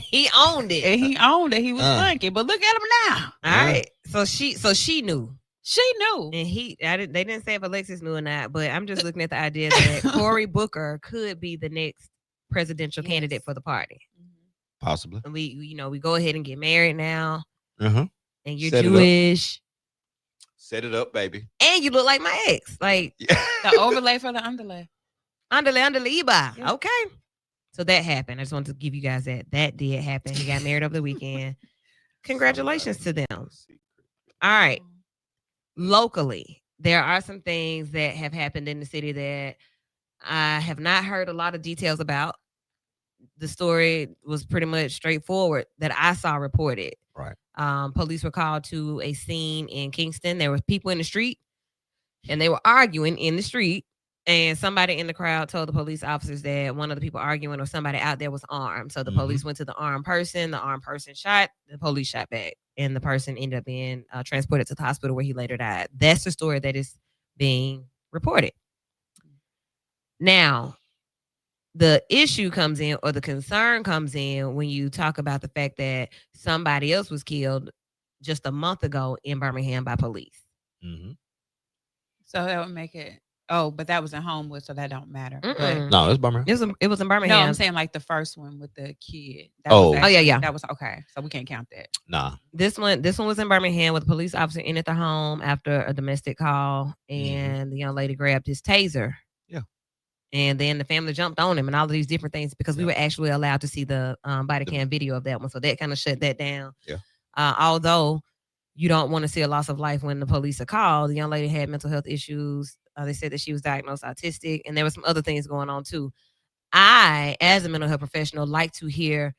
he owned it. He was funky. But look at him now. All right. So she knew. She knew. And they didn't say if Alexis knew or not, but I'm just looking at the idea that Cory Booker could be the next presidential candidate for the party. Possibly. And we go ahead and get married now. Uh-huh. And you're Jewish. Set it up, baby. And you look like my ex. Like the overlay for the underlay. Underlay. Yeah. Okay. So that happened. I just wanted to give you guys that. That did happen. He got married over the weekend. Congratulations to them. All right. Locally, there are some things that have happened in the city that I have not heard a lot of details about. The story was pretty much straightforward that I saw reported. Right. Police were called to a scene in Kingston. There were people in the street, and they were arguing in the street. And somebody in the crowd told the police officers that one of the people arguing or somebody out there was armed. So the police went to the armed person. The armed person shot. The police shot back. And the person ended up being transported to the hospital where he later died. That's the story that is being reported. Now, the issue comes in, or the concern comes in, when you talk about the fact that somebody else was killed just a month ago in Birmingham by police. Mm-hmm. So that would make it Oh, but that was in Homewood, so that don't matter. But Mm-mm. No, it's Birmingham. It was in no, Birmingham. I'm saying like the first one with the kid. That Oh. was Oh, yeah, yeah. That was okay. So we can't count that. Nah. This one was in Birmingham with a police officer in at the home after a domestic call, and the young lady grabbed his taser. Yeah. And then the family jumped on him and all of these different things because we Yeah. were actually allowed to see the body cam video of that one. So that kind of shut that down. Yeah. Although you don't want to see a loss of life when the police are called, the young lady had mental health issues. They said that she was diagnosed autistic, and there were some other things going on too. I, as a mental health professional, like to hear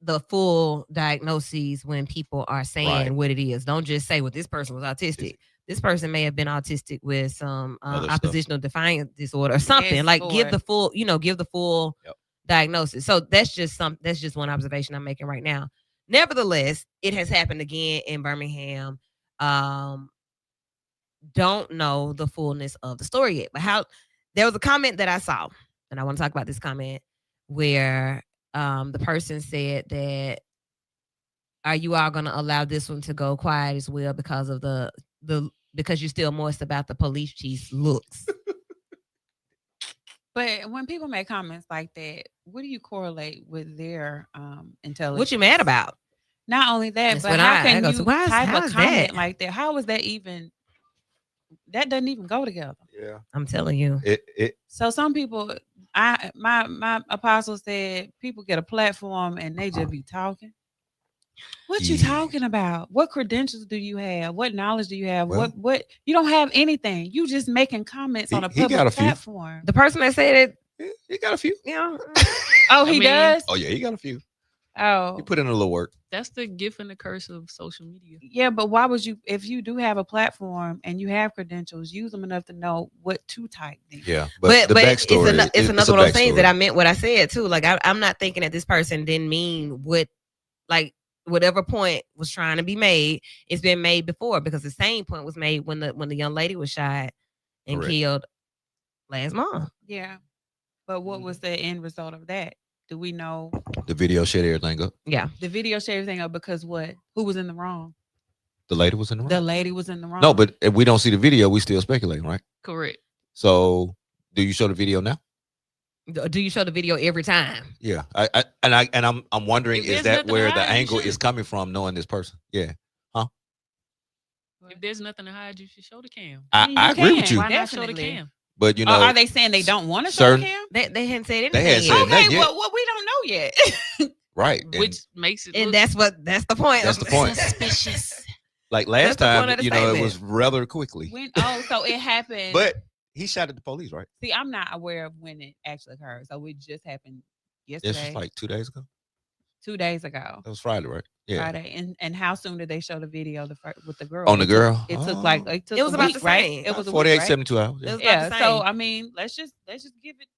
the full diagnoses when people are saying Right. what it is. Don't just say, well, this person was autistic. This person may have been autistic with some Other stuff. oppositional defiance disorder or something. Yes, like give Lord. the full, give the full Yep. diagnosis. So that's just one observation I'm making right now. Nevertheless, it has happened again in Birmingham. Don't know the fullness of the story yet, but there was a comment that I saw, and I want to talk about this comment where the person said that, are you all going to allow this one to go quiet as well because of because you're still moist about the police chief's looks? But when people make comments like that, what do you correlate with their intelligence? What you mad about? Not only that, That's but what how I can go you to. How type is a comment that? like that? How is that even? That doesn't even go together. Yeah. I'm telling you. So some people, my apostle said, people get a platform and they just be talking. What you Yeah. talking about? What credentials do you have? What knowledge do you have? Well- what you don't have anything. You just making comments on a He got public a few. platform. The person that said it, He got a few. Oh, I he mean- does? Oh yeah, he got a few. Oh. He put in a little work. That's the gift and the curse of social media. Yeah, but why would you, if you do have a platform and you have credentials, use them enough to know what to type then. Yeah, but the backstory. It's another a one of those things backstory. that I meant what I said too. Like I'm not thinking that this person didn't mean whatever point was trying to be made. It's been made before, because the same point was made when the young lady was shot and Correct. killed last month. Yeah. But what was the end result of that? Do we know? The video shut everything up. Yeah. The video showed everything up because what? Who was in the wrong? The lady was in the wrong. The lady was in the wrong. No, but if we don't see the video, we still speculating, right? Correct. So, do you show the video now? Do you show the video every time? Yeah, I'm wondering, If is there's that nothing where to the hide, you angle is shouldn't. coming from, knowing this person? Yeah, If there's nothing to hide, you should show the cam. I agree with you, Why not show the Definitely. cam? but you know, are they saying they don't want to show certain- the cam? They hadn't said anything. They hadn't said yet. nothing. Okay, yet. well, we don't know yet. right? And Which makes it And look that's the point. That's the point. Suspicious. like last that's the point time, of the it statement. was rather quickly. So it happened. But he shot at the police, right? see, I'm not aware of when it actually occurred. So it just happened This yesterday, was like 2 days ago. 2 days ago. That was Friday, right? Yeah. Friday. And how soon did they show the video with the girl? On the girl? It took Oh. it took It was a about week, the right? same. It was a 48, week, right? 72 hours. It Yeah. was about Yeah. the So same. I mean, let's just give it.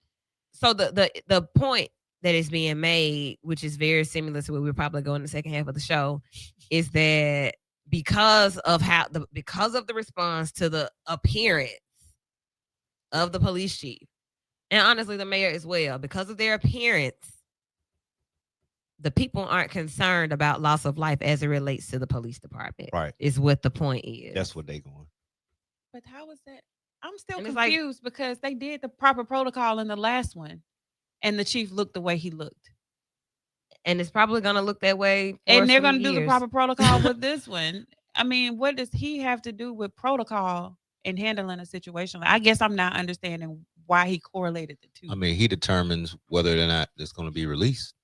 So the point that is being made, which is very similar to what we're probably going in the second half of the show, is that because of the response to the appearance of the police chief, and honestly the mayor as well, because of their appearance, the people aren't concerned about loss of life as it relates to the police department. Right. Is what the point is. That's what they going. But how is that? I'm still And it's like- confused because they did the proper protocol in the last one, and the chief looked the way he looked, And it's probably gonna look that way. for and they're some going to do the years. proper protocol with this one. I mean, what does he have to do with protocol in handling a situation? I guess I'm not understanding why he correlated the two. I mean, he determines whether or not it's going to be released.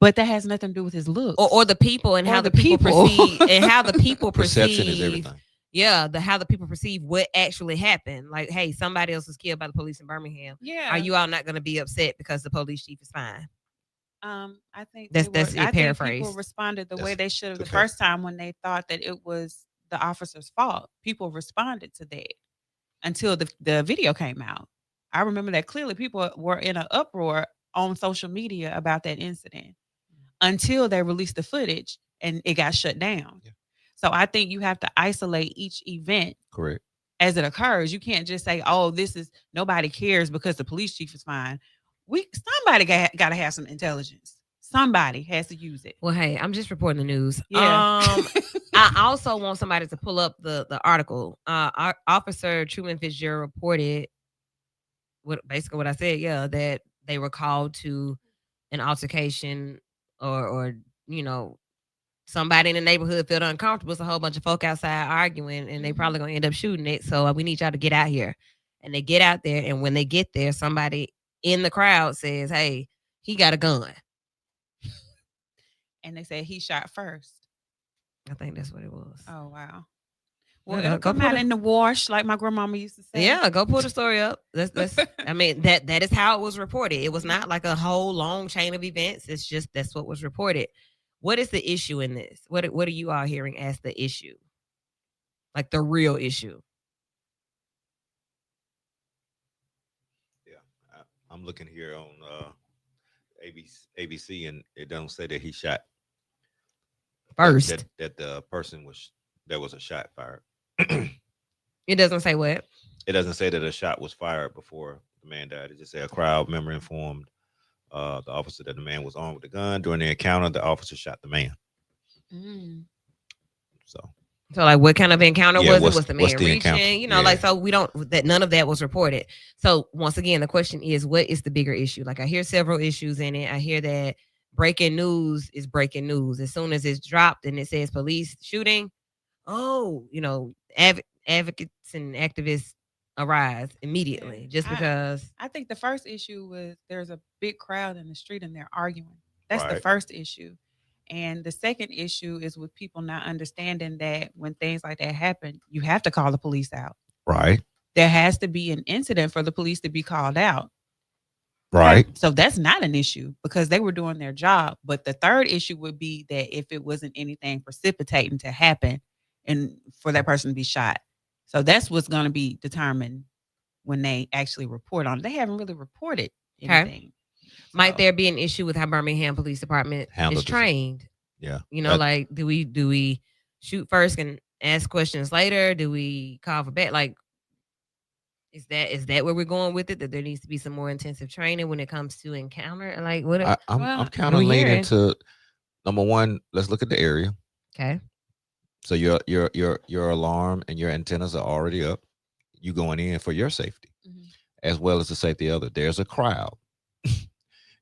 But that has nothing to do with his looks. Or the people and Or how the the people people. perceive and how the people Perception perceive. is everything. Yeah, how the people perceive what actually happened. Like, hey, somebody else was killed by the police in Birmingham. Yeah. Are you all not going to be upset because the police chief is fine? I think That's- they that's were- it I think people paraphrased. responded the way That's they should have the the fact. first time when they thought that it was the officer's fault. People responded to that until the video came out. I remember that clearly. People were in an uproar on social media about that incident until they released the footage and it got shut down. Yeah. So I think you have to isolate each event Correct. as it occurs. You can't just say, "Oh, this is nobody cares because the police chief is fine." Somebody got to have some intelligence. Somebody has to use it. Well, hey, I'm just reporting the news. Yeah. I also want somebody to pull up the article. Our Officer Truman Fitzgerald reported basically what I said. Yeah, that they were called to an altercation, or somebody in the neighborhood felt uncomfortable. It's a whole bunch of folk outside arguing, and they probably gonna end up shooting it. So we need y'all to get out here. And they get out there, and when they get there, somebody in the crowd says, "Hey, he got a gun." And they said he shot first. I think that's what it was. Oh wow. Well, Yeah, it'll go come put out it- in the wash, like my grandmama used to say. Yeah, go pull the story up. That's I mean, that is how it was reported. It was not like a whole long chain of events. It's just that's what was reported. What is the issue in this? What are you all hearing as the issue? Like the real issue? Yeah, I'm looking here on ABC, and it don't say that he shot First. that the person there was a shot fired. It doesn't say what. It doesn't say that a shot was fired before the man died. It just said a crowd member informed the officer that the man was armed with a gun. During the encounter, the officer shot the man. So like what kind of encounter was it? Was the man what's the encounter? reaching? Like, so we don't, that none of that was reported. So once again, the question is, what is the bigger issue? Like, I hear several issues in it. I hear that breaking news is breaking news. As soon as it's dropped and it says police shooting, advocates and activists arise immediately just because. I think the first issue was there's a big crowd in the street and they're arguing. That's the Right. first issue. And the second issue is with people not understanding that when things like that happen, you have to call the police out. right, There has to be an incident for the police to be called out. right, So that's not an issue because they were doing their job. But the third issue would be that if it wasn't anything precipitating to happen and for that person to be shot. So that's what's going to be determined when they actually report on it. They haven't really reported anything. Might there be an issue with how Birmingham Police Department is trained? Yeah. Like, do we shoot first and ask questions later? Do we call for back? Like, is that where we're going with it? That there needs to be some more intensive training when it comes to encounter? Like, what? I'm kind of leaning to number one. Let's look at the area. Okay. So your alarm and your antennas are already up. You going in for your safety, as well as the safety of others. There's a crowd.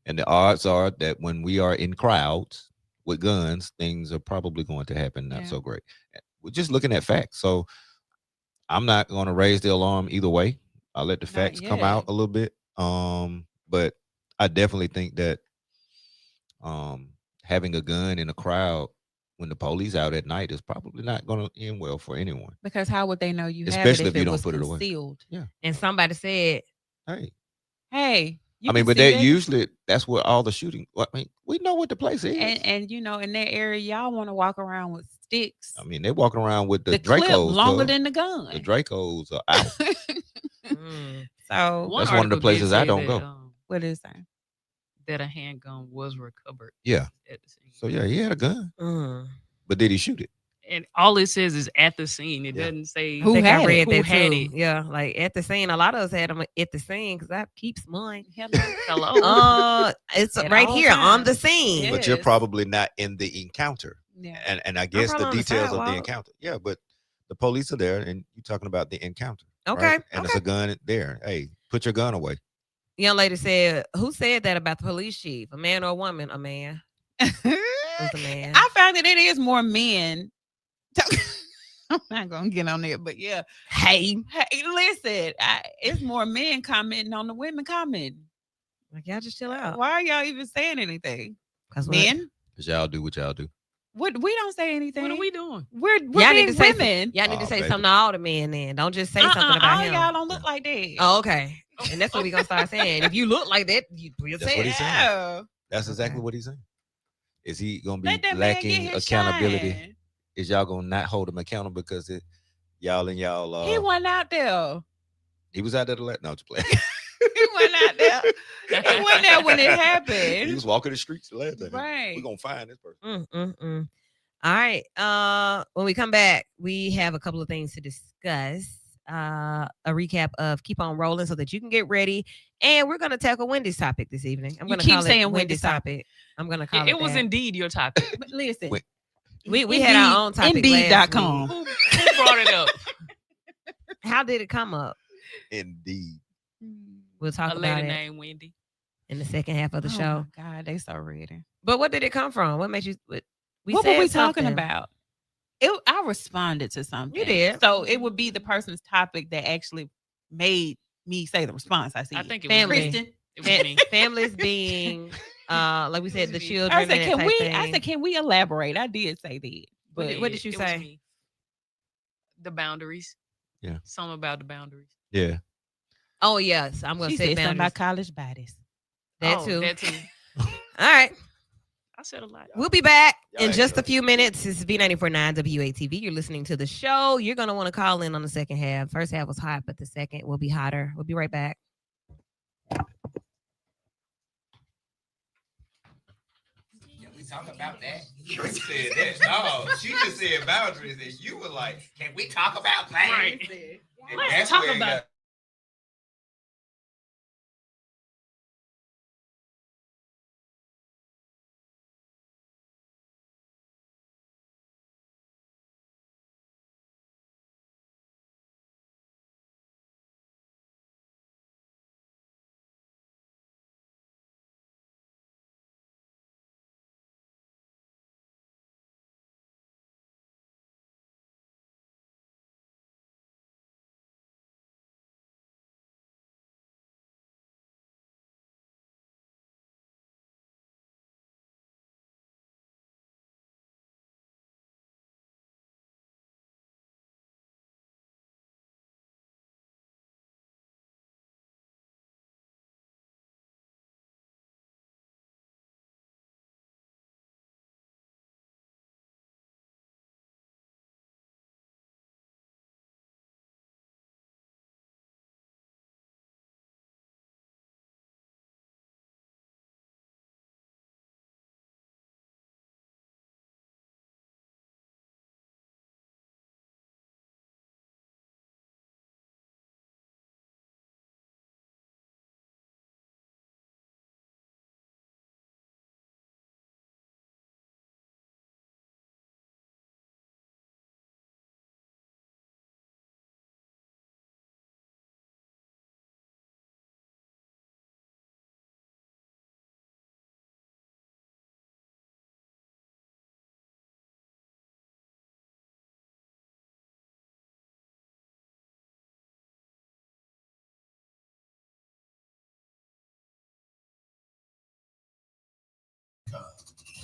And the odds are that when we are in crowds with guns, things are probably going to happen not so great. We're just looking at facts. So I'm not going to raise the alarm either way. I'll let the facts come out a little bit. But I definitely think that having a gun in a crowd when the police out at night is probably not going to end well for anyone. Because how would they know you have especially it if you don't was put concealed? it away? Yeah. And somebody said, hey. But they usually, that's where all the shooting. I mean, we know what the place is. And in that area, y'all want to walk around with sticks. I mean, they're walking around with the clip Dracos longer than the gun. The Dracos are out. So that's one of the places I don't go. What is that? That a handgun was recovered. Yeah. At the scene. So yeah, he had a gun. But did he shoot it? And all it says is at the scene. It doesn't say who had it. Who had it. Yeah, like at the scene. A lot of us had them at the scene because that keeps mine. Hello. It's right here on the scene. But you're probably not in the encounter. Yeah. And I guess the details of the encounter. Yeah, but the police are there, and you're talking about the encounter. Okay. Right? And it's a gun there. Hey, put your gun away. Young lady said, "Who said that about the police chief? A man or a woman? A man." Who's a man? I found that it is more men. I'm not gonna get on there, but yeah. Hey, listen, it's more men commenting on the women commenting. Like, y'all just chill out. Why are y'all even saying anything? Because men, because y'all do what y'all do. What we don't say anything. What are we doing? We're y'all need to say women. Y'all need to say something to all the men. Then don't just say something about all him. Y'all don't look like that. Oh, okay. And that's what we gonna start saying. If you look like that, we'll say what he's that. saying. That's exactly what he's saying. Is he gonna be lacking accountability? Shine. Is y'all gonna not hold him accountable because y'all he wasn't out there. He was out there to let. No, to play. He wasn't out there. He wasn't there when it happened. He was walking the streets the last time. Right. We're gonna find this person. All right. When we come back, we have a couple of things to discuss. A recap of Keep On Rolling so that you can get ready. And we're gonna tackle Wendy's topic this evening. I'm gonna keep call saying it Wendy's topic. I'm gonna call it. It was indeed your topic. But listen. We had our own topic. Indeed.com. Who brought it up? How did it come up? Indeed. We'll talk A about lady it named Wendy. in the second half of the show. my God, they so ready. But what did it come from? What made you? What said were we talking something. about? I responded to something. You did. So it would be the person's topic that actually made me say the response. I said, I think it Family. was me. Kristen. It was me. Families being, like we said, the Me. children. I said, and can that we? type I thing. said, can we elaborate? I did say that, but what did you It was say? me. The boundaries. Yeah. Something about the boundaries. Yeah. Oh yes, I'm gonna she say said something boundaries. about college bodies. That Oh, too. That too. All right. I said a lot. We'll be back Y'all in ain't just a good. few minutes. It's V94.9 WATV. You're listening to the show. You're going to want to call in on the second half. First half was hot, but the second will be hotter. We'll be right back. Can we talk about that? You said that. No, she just said boundaries, and you were like, "Can we talk about that?" Right. And Let's that's talk where it about got-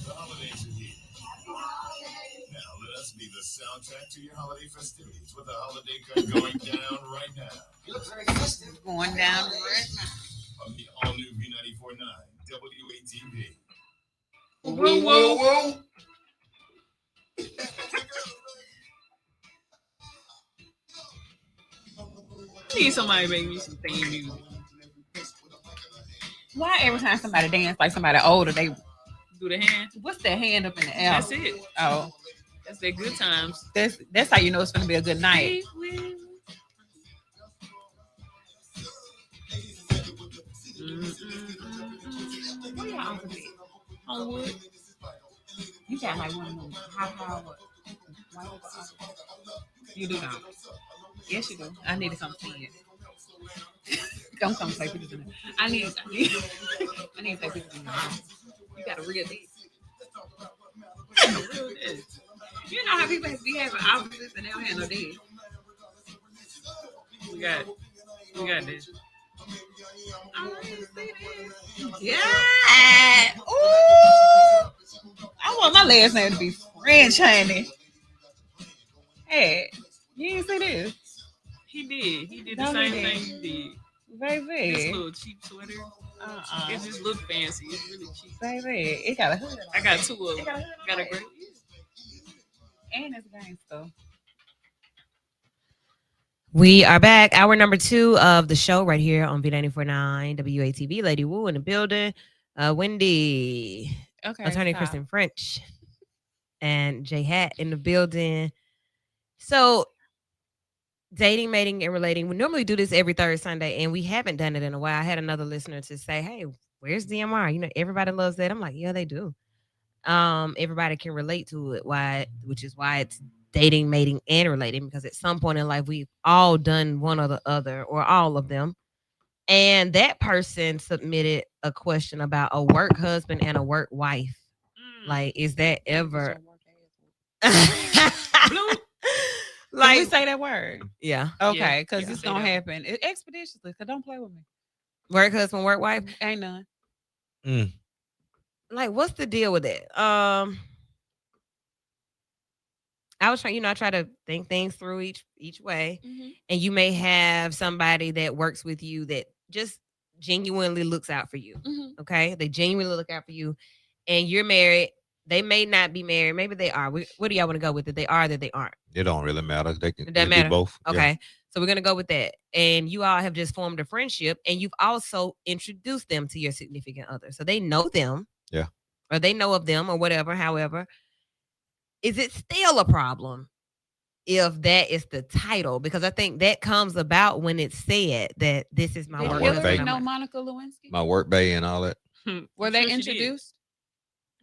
The holidays are here. Now let us be the soundtrack to your holiday festivities with a holiday cut going down right now. You look very festive. Going down right now. On the all new V94.9 WATV. Woo woo. I need somebody to make me some theme music. Why every time somebody dance like somebody older, they Do the hand. what's their hand up in the air? That's it. Oh, That's their good times. that's how you know it's gonna be a good night. Where y'all uncle be? Homewood. You got like one of them high power. You do not. Yes, you do. I need to come see it. Don't come take pictures in there. I need to take pictures in there. You got a real dick. You know how people be having offices and they don't have no dick. We got this. Yeah. Ooh. I want my last name to be French, honey. Hey, you didn't see this, He did. He did the No, same he thing didn't. you did. This baby. little cheap sweater. It just look fancy. It's really cheap. Baby, it got a hood. I got two of It them. got a hood. Got a great. And it's gangster. We are back. Hour number 2 of the show right here on V94.9 WATV. Lady Wu in the building. Wendy, Okay. attorney stop. Kristen French, and Jay Hat in the building. So, dating, mating, and relating. We normally do this every third Sunday, and we haven't done it in a while. I had another listener to say, "Hey, where's DMR? You know, everybody loves that." I'm like, "Yeah, they do." Everybody can relate to it. Which is why it's dating, mating, and relating, because at some point in life we've all done one or the other or all of them. And that person submitted a question about a work husband and a work wife. Like, is that ever Blue. Can we like, say that word? yeah, Okay, because yeah, it's say gonna that. happen expeditiously. Cause don't play with me. work husband, work wife? Ain't none. Like, what's the deal with that? I was trying, I try to think things through each way. And you may have somebody that works with you that just genuinely looks out for you. Okay, they genuinely look out for you, and you're married. They may not be married. Maybe they are. What do y'all want to go with? That they are, that they aren't? It don't really matter. They can, It they doesn't can matter. be both. Okay. Yeah. So we're gonna go with that. And you all have just formed a friendship, and you've also introduced them to your significant other. So they know them. Yeah. Or they know of them or whatever. However, is it still a problem if that is the title? Because I think that comes about when it's said that this is my Did work work Hillary bae. know Monica Lewinsky? My work bay and all that. Were they introduced?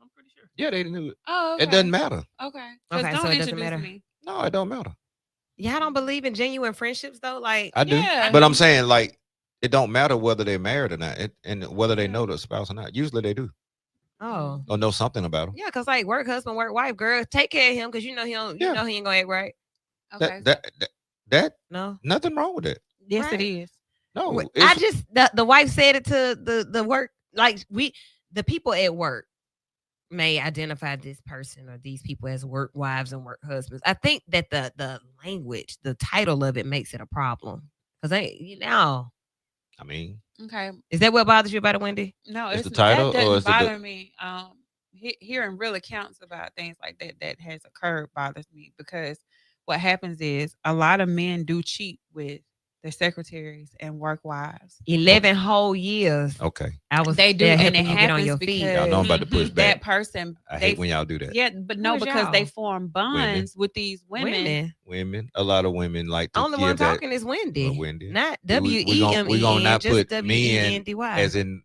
I'm pretty sure. Yeah, they knew it. Oh, okay. It doesn't matter. Okay. Okay, Don't so it doesn't introduce matter. me. No, it don't matter. Y'all don't believe in genuine friendships though? Like, I do. Yeah. But I'm saying, like, it don't matter whether they're married or not, and whether they know the spouse or not. Usually they do, oh. or know something about them. Yeah, because like work husband, work wife, girl, take care of him because he don't Yeah. he ain't gonna act right. Okay. That No. nothing wrong with it. Yes, Right. it is. No, I it's, just the wife said it to the work, like the people at work may identify this person or these people as work wives and work husbands. I think that the language, the title of it makes it a problem. Because I mean, Okay. is that what bothers you about it, Wendy? No, It's it's the title, that or doesn't is it the- bother me. Hearing real accounts about things like that has occurred bothers me because what happens is a lot of men do cheat with their secretaries and work wives. 11 whole years. okay. I was They do, there and it helping you get on happens your feet. because Y'all know I'm about to push that back. person. I hate when y'all do that. Yeah, but no, Where's because they y'all? form bonds with these women. Women, a lot of women like to Only give one that. talking is Wendy. Wendy. Not We WEMEN. gonna not just put men WENDY. as in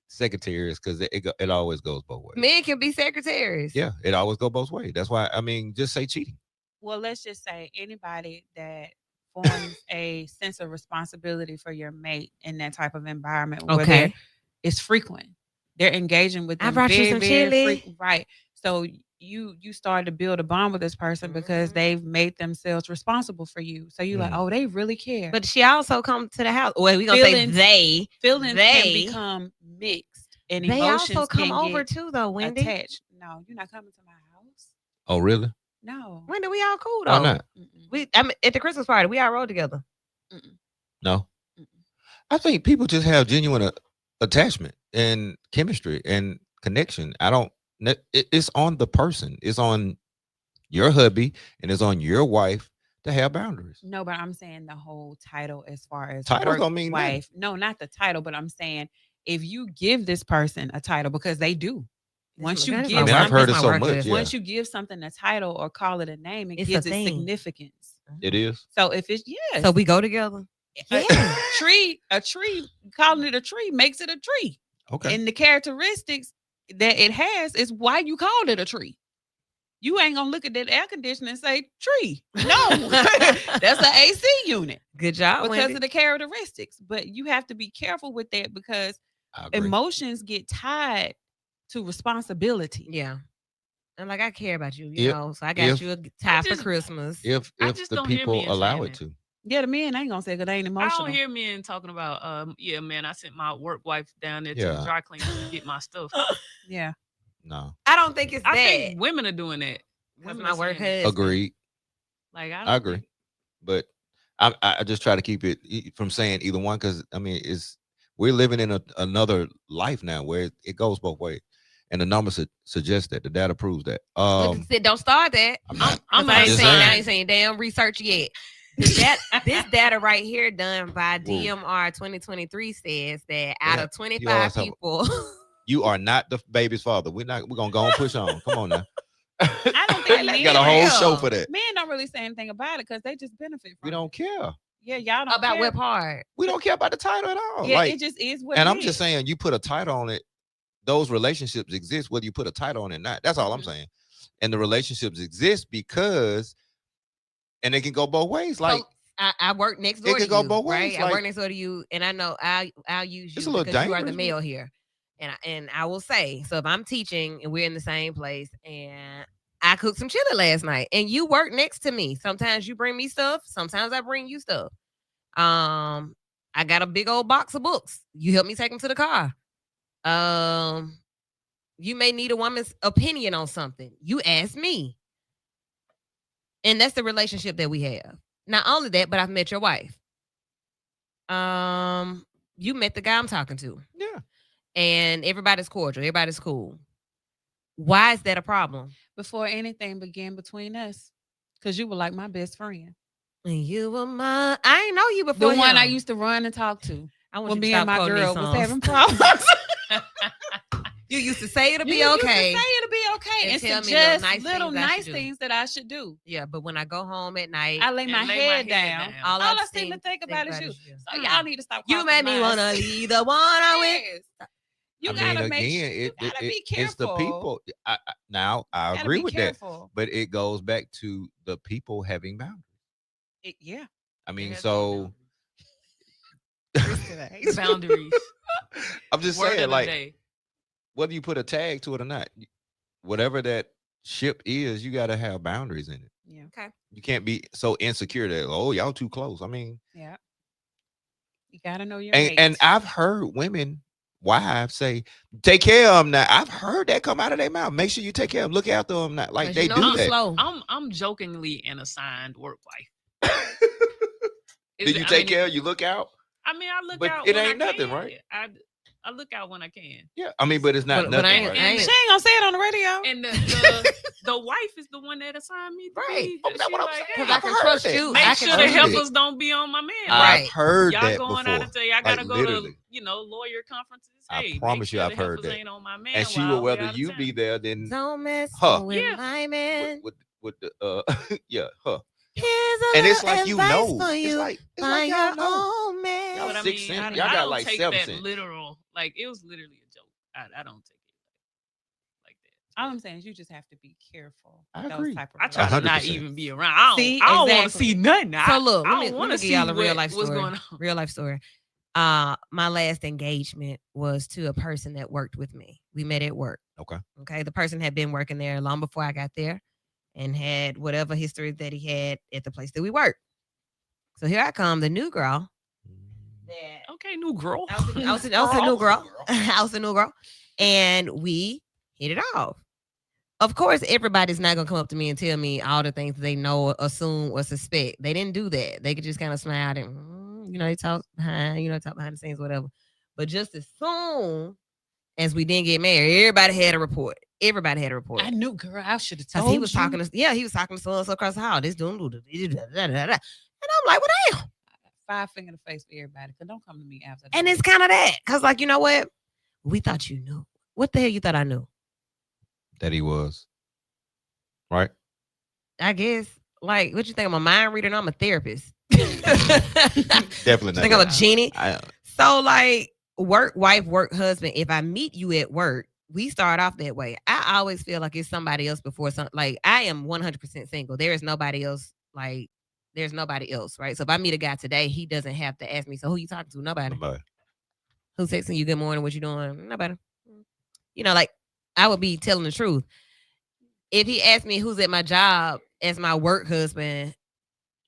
secretaries because it always goes both ways. Men can be secretaries. Yeah, it always go both ways. That's why just say cheating. Well, let's just say anybody that forms a sense of responsibility for your mate in that type of environment where Okay. it's frequent. They're engaging with them I brought you very, some very chili. frequent. Right. So you start to build a bond with this person because they've made themselves responsible for you. So you're like, oh, they really care. But she also come to the house. Well, we gonna say they. Feelings they can become mixed and They emotions also come can over get too, though, Wendy. attached. No, you're not coming to my house. Oh, really? No. Wendy, we all cool though. Why not? I mean, at the Christmas party, we all rode together. No. I think people just have genuine attachment and chemistry and connection. It's on the person. It's on your hubby and it's on your wife to have boundaries. No, but I'm saying the whole title as far as Title work don't mean nothing. wife. No, not the title, but I'm saying if you give this person a title, because they do. Once you That's give my I mean, I've work- heard that's it my so work much. list. Yeah, once you give something a title or call it a name, it It's a gives it thing. significance. it is. So if it's yes, So we go together. a tree, calling it a tree makes it a tree. Okay. And the characteristics that it has is why you called it a tree. You ain't gonna look at that air conditioner and say tree. No, that's an AC unit Good job, because Wendy. of the characteristics. But you have to be careful with that because I agree. emotions get tied to responsibility. Yeah. And like I care about you, If- so I got if- you a tie for just- Christmas. If I if just the don't hear people men allow saying it that. to. Yeah, the men ain't gonna say because they ain't I emotional. don't hear men talking about, yeah, man, I sent my work wife down there to Yeah. the dry cleaner to get my stuff. Yeah. No. I don't think it's I that. think women are doing that. With Women my are work saying that. husband. Agreed. Like I, don't I agree. think- But I just try to keep it from saying either one because I mean we're living in another life now where it goes both ways, and the numbers suggest that the data proves that. But don't start that. I'm not. I'm I ain't just saying saying. I ain't saying damn research yet. This data right here done by DMR 2023 says that out Yeah, of 25 yours have- people, You are not the baby's father. We're gonna go and push on. Come on now. I don't think You got a men- whole show for that. Men don't really say anything about it because they just benefit from We it. don't care. Yeah, y'all don't about care. what part? We don't care about the title at all. Yeah, like, it just is what and it I'm just is. saying, you put a title on it. Those relationships exist whether you put a title on it or not. That's all I'm saying. And the relationships exist because, and they can go both ways. Like I work next door It to could go you, both right? ways, I work like- next door to you, and I know I'll use It's you a little because you are the dangerous, male here, and I will say, so if I'm teaching and we're in the same place, and I cooked some chili last night, and you work next to me. Sometimes you bring me stuff, sometimes I bring you stuff. I got a big old box of books. You help me take them to the car. You may need a woman's opinion on something. You ask me. And that's the relationship that we have. Not only that, but I've met your wife. You met the guy I'm talking to. Yeah. And everybody's cordial. Everybody's cool. Why is that a problem? Before anything began between us, because you were like my best friend. And you were my. I ain't know you The before. one I him. used to run and talk to. I want When you to me stop and my quoting girl these was songs. having problems. You used to say it'll be You okay. used to say it'll be okay, and tell me suggest little nice nice things I should do. things that I should do. Yeah, but when I go home at night, I lay my head down. all All I I seem to think about is you. So Hmm. y'all need to stop. You crossing made me lines. wanna leave the one I with. Yes. You I gotta mean, make again, you gotta be careful. it's the people. Now, I Gotta agree be with careful. that, but it goes back to the people having boundaries. Yeah. I mean, has so boundaries. I'm just Word saying, of the like, day. whether you put a tag to it or not, whatever that ship is, you got to have boundaries in it. Yeah. Okay. You can't be so insecure that, oh, y'all too close. I mean, Yeah. You gotta know your and mate. I've heard women, wives say, take care of them now. I've heard that come out of their mouth. Make sure you take care of them. Look after them now. Like, 'Cause they you know do he's that. slow. I'm jokingly an assigned work wife. Do you take care? You look out? I mean, I look But out. it when ain't I nothing, can. right? I look out when I can. Yeah. I mean, but it's not But I nothing. ain't- right? She ain't gonna say it on the radio. And the wife is the one that assigned me to Right. be. Oh, that's She what I'm like, saying. hey, Because I I've can heard trust that. you. make I sure can the heard trust it. helpers don't be on my man. Right. I've heard Y'all that going before. out and y'all Like, gotta go literally. to lawyer conferences. I Hey, promise make you, sure I've the heard helpers that. ain't on my man. And she while would we rather out of you town. be there than Don't mess Huh. with Yeah. my man. with the yeah, her. Here's a And it's little like, you advice know. for you. It's like Find y'all your know. own man. Y'all But I 6 mean, cents. I Y'all got don't like take 7 that cents. literal. Like, it was literally a joke. I don't take it like that. All I'm saying is you just have to be careful. I with agree. Those type of I try to not 100%. even be around. I don't, See, I don't want to exactly. see nothing. So look, I let me don't want to give see y'all a real life what's story. going on. Real life story. My last engagement was to a person that worked with me. We met at work. Okay. Okay. The person had been working there long before I got there and had whatever history that he had at the place that we worked. So here I come, the new girl. That Okay, new girl. I was a new girl. I was a new girl. And we hit it off. Of course, everybody's not gonna come up to me and tell me all the things they know, assume, or suspect. They didn't do that. They could just kind of smile and they talk behind, talk behind the scenes, whatever. But just as soon as we didn't get married, everybody had a report. Everybody had a report. I knew, girl. I should have Because told he was you. talking to, he was talking to someone across the hall. This dude, and I'm like, well, damn. 5 finger in the face for everybody. Cause don't come to me after that. And it's kind of that. Because, like, you know what? We thought you knew. What the hell you thought I knew? That he was. Right? I guess. Like, what you think? I'm a mind reader and I'm a therapist. Definitely not. Think I'm a that. genie. I, So, like, work wife, work husband. If I meet you at work, we start off that way. I always feel like it's somebody else before some. Like, I am 100% single. There is nobody else. Like, there's nobody else, right? So if I meet a guy today, he doesn't have to ask me. So who you talking to? Nobody. nobody. Who's texting you? Good morning. What you doing? Nobody. Like, I would be telling the truth. If he asked me who's at my job as my work husband,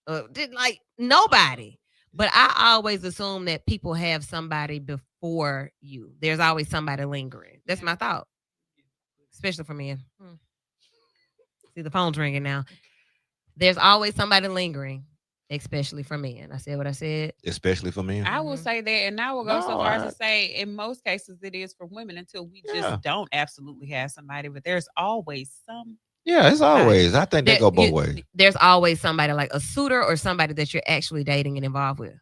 like nobody. But I always assume that people have somebody before you. There's always somebody lingering. That's my thought, especially for men. See, the phone's ringing now. There's always somebody lingering, especially for men. I said what I said. Especially for men. I will say that, and I will go so No, far as to say, in most cases, it is for women until we Yeah. just don't absolutely have somebody. But there's always some. Yeah, it's always. I think they There- go both you- ways. There's always somebody like a suitor or somebody that you're actually dating and involved with.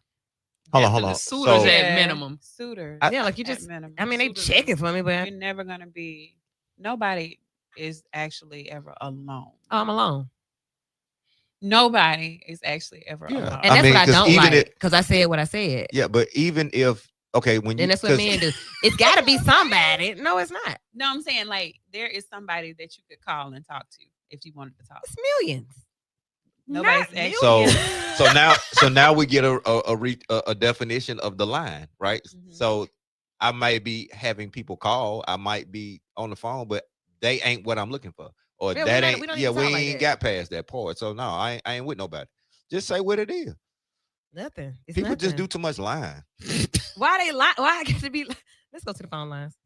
Hold After on. the suitors So, at minimum. Suitors. I- Yeah, like you at just. minimum. I mean, they Suitors checking for me, but You're never gonna be. Nobody is actually ever alone. I'm alone. Nobody is actually ever Yeah. alone. And I that's mean, what I 'cause don't even like. if- Because I said what I said. yeah, but even if when you And that's what 'cause- men do. It's got to be somebody. No, it's not. No, I'm saying like there is somebody that you could call and talk to if you wanted to talk. It's millions. Nobody's Not actually. So now we get a definition of the line, right? Mhm. So I might be having people call, I might be on the phone, but they ain't what I'm looking for, or Yeah, that we ain't. don't Yeah, even we talk like ain't that. got past that part. So no, I ain't with nobody. Just say what it is. Nothing. It's People just nothing. do too much lying. Why they lie? Why I get to be? Let's go to the phone lines.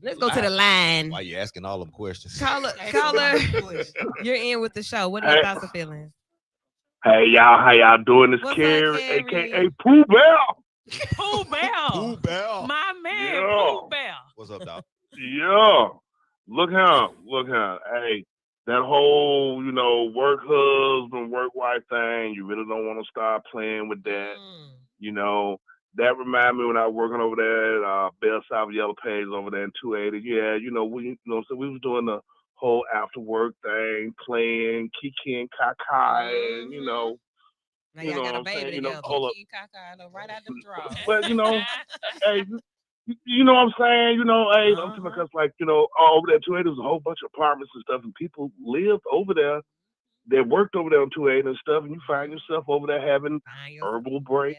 Let's go to the line. Why you asking all them questions? Caller, you're in with the show. What are your thoughts and feelings? Hey y'all, how y'all doing? This What's up, Carrie, Carrie? aka Pooh Bell. Pooh Bell. Pooh Bell. My man, Yeah. Pooh Bell. What's up, dog? Yeah. Look here. Hey, that whole, work husband, work wife thing, you really don't want to start playing with that. That remind me when I was working over there at Bell South Yellow Page over there in 280. Yeah, so we was doing the whole after work thing, playing Kiki and Kaka, and Now you y'all know got what a I'm baby saying? together. Hold up. Kiki Kaka right out them drawers. But hey, you know what I'm saying? Hey, I'm talking because over there 280 there's a whole bunch of apartments and stuff, and people lived over there. They worked over there on 280 and stuff, and you find yourself over there having herbal break.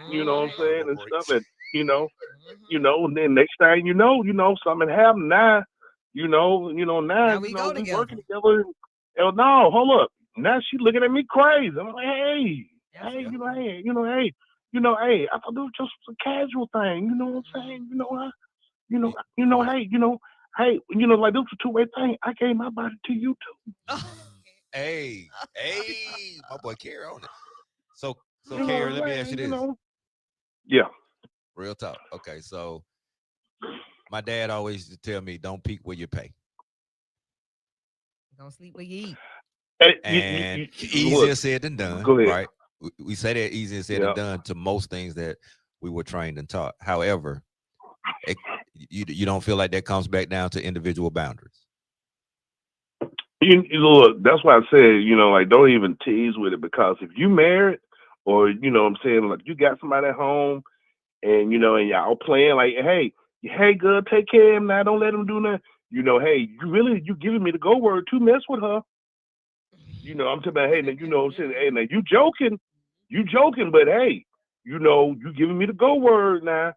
You know what I'm saying, and stuff, and and then next thing you know, something happened. Now, now we we go working together. together. And no, hold up. Now she looking at me crazy. I'm like, hey, Absolutely. hey, I thought this was just a casual thing. You know what I'm saying? Hey, like this was a two-way thing. I gave my body to you too. Hey, my boy Carrie on it. So You know Carrie, what let me I'm ask you saying, this. Yeah. Real talk. Okay, so my dad always used to tell me, don't peek where you pay. Don't sleep where you eat. Hey, And look, easier said than done, go ahead. right? We say that easier said than Yeah. done to most things that we were trained and taught. However, you don't feel like that comes back down to individual boundaries. Look, that's why I said, like, don't even tease with it, because if you married, or what I'm saying, like, you got somebody at home, and and y'all playing like, hey, girl, take care of him now, don't let him do nothing. Hey, you giving me the go word to mess with her. I'm talking about, hey, now, what I'm saying, hey, now you joking, but hey, you giving me the go word now.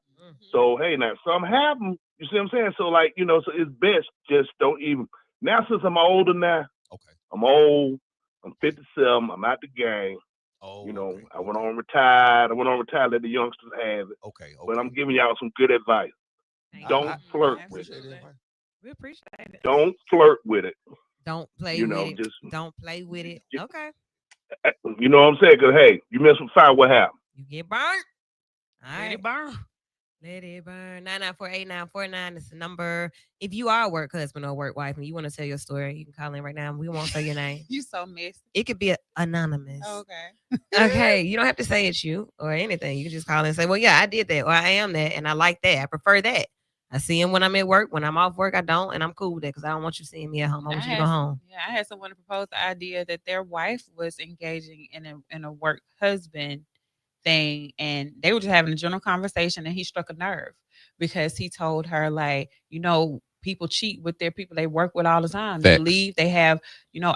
So hey, now something happened. You see what I'm saying? So like, so it's best just don't even. Now since I'm older now, Okay. I'm old. I'm 57. I'm out the game. Oh, I went on retired. Let the youngsters have it. Okay. But I'm giving y'all some good advice. Don't flirt with it. We appreciate it. Don't flirt with it. Don't play with it. Just don't play with it. Okay. You know what I'm saying? Because hey, you mess with fire, what happened? You get burned. All Let right. it burn. Let it burn. 994-8949 is the number. If you are a work husband or work wife and you want to tell your story, you can call in right now. We won't say your name. You so messy. It could be anonymous. Okay. Okay. You don't have to say it's you or anything. You can just call in and say, well, yeah, I did that, or I am that, and I like that. I prefer that. I see him when I'm at work. When I'm off work, I don't, and I'm cool with that because I don't want you seeing me at home. I want you to go home. Yeah, I had someone propose the idea that their wife was engaging in a work husband thing, and they were just having a general conversation, and he struck a nerve because he told her, like, people cheat with their people they work with all the time. They Facts. leave, they have,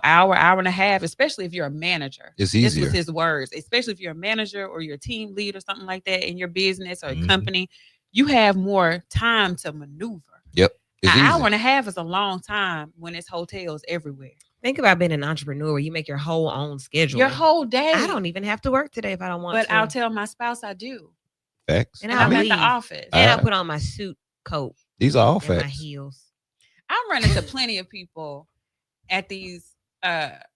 hour and a half, especially if you're a manager. It's This easier. was his words. Especially if you're a manager or you're a team lead or something like that in your business or a Mhm. company, you have more time to maneuver. Yep. It's An easy. hour and a half is a long time when it's hotels everywhere. Think about being an entrepreneur where you make your whole own schedule. Your whole day. I don't even have to work today if I don't want But to. I'll tell my spouse I do. Facts. And And I'm I'll at leave. the office. And I'll Alright. put on my suit coat These are all and my facts. heels. I run into plenty of people at these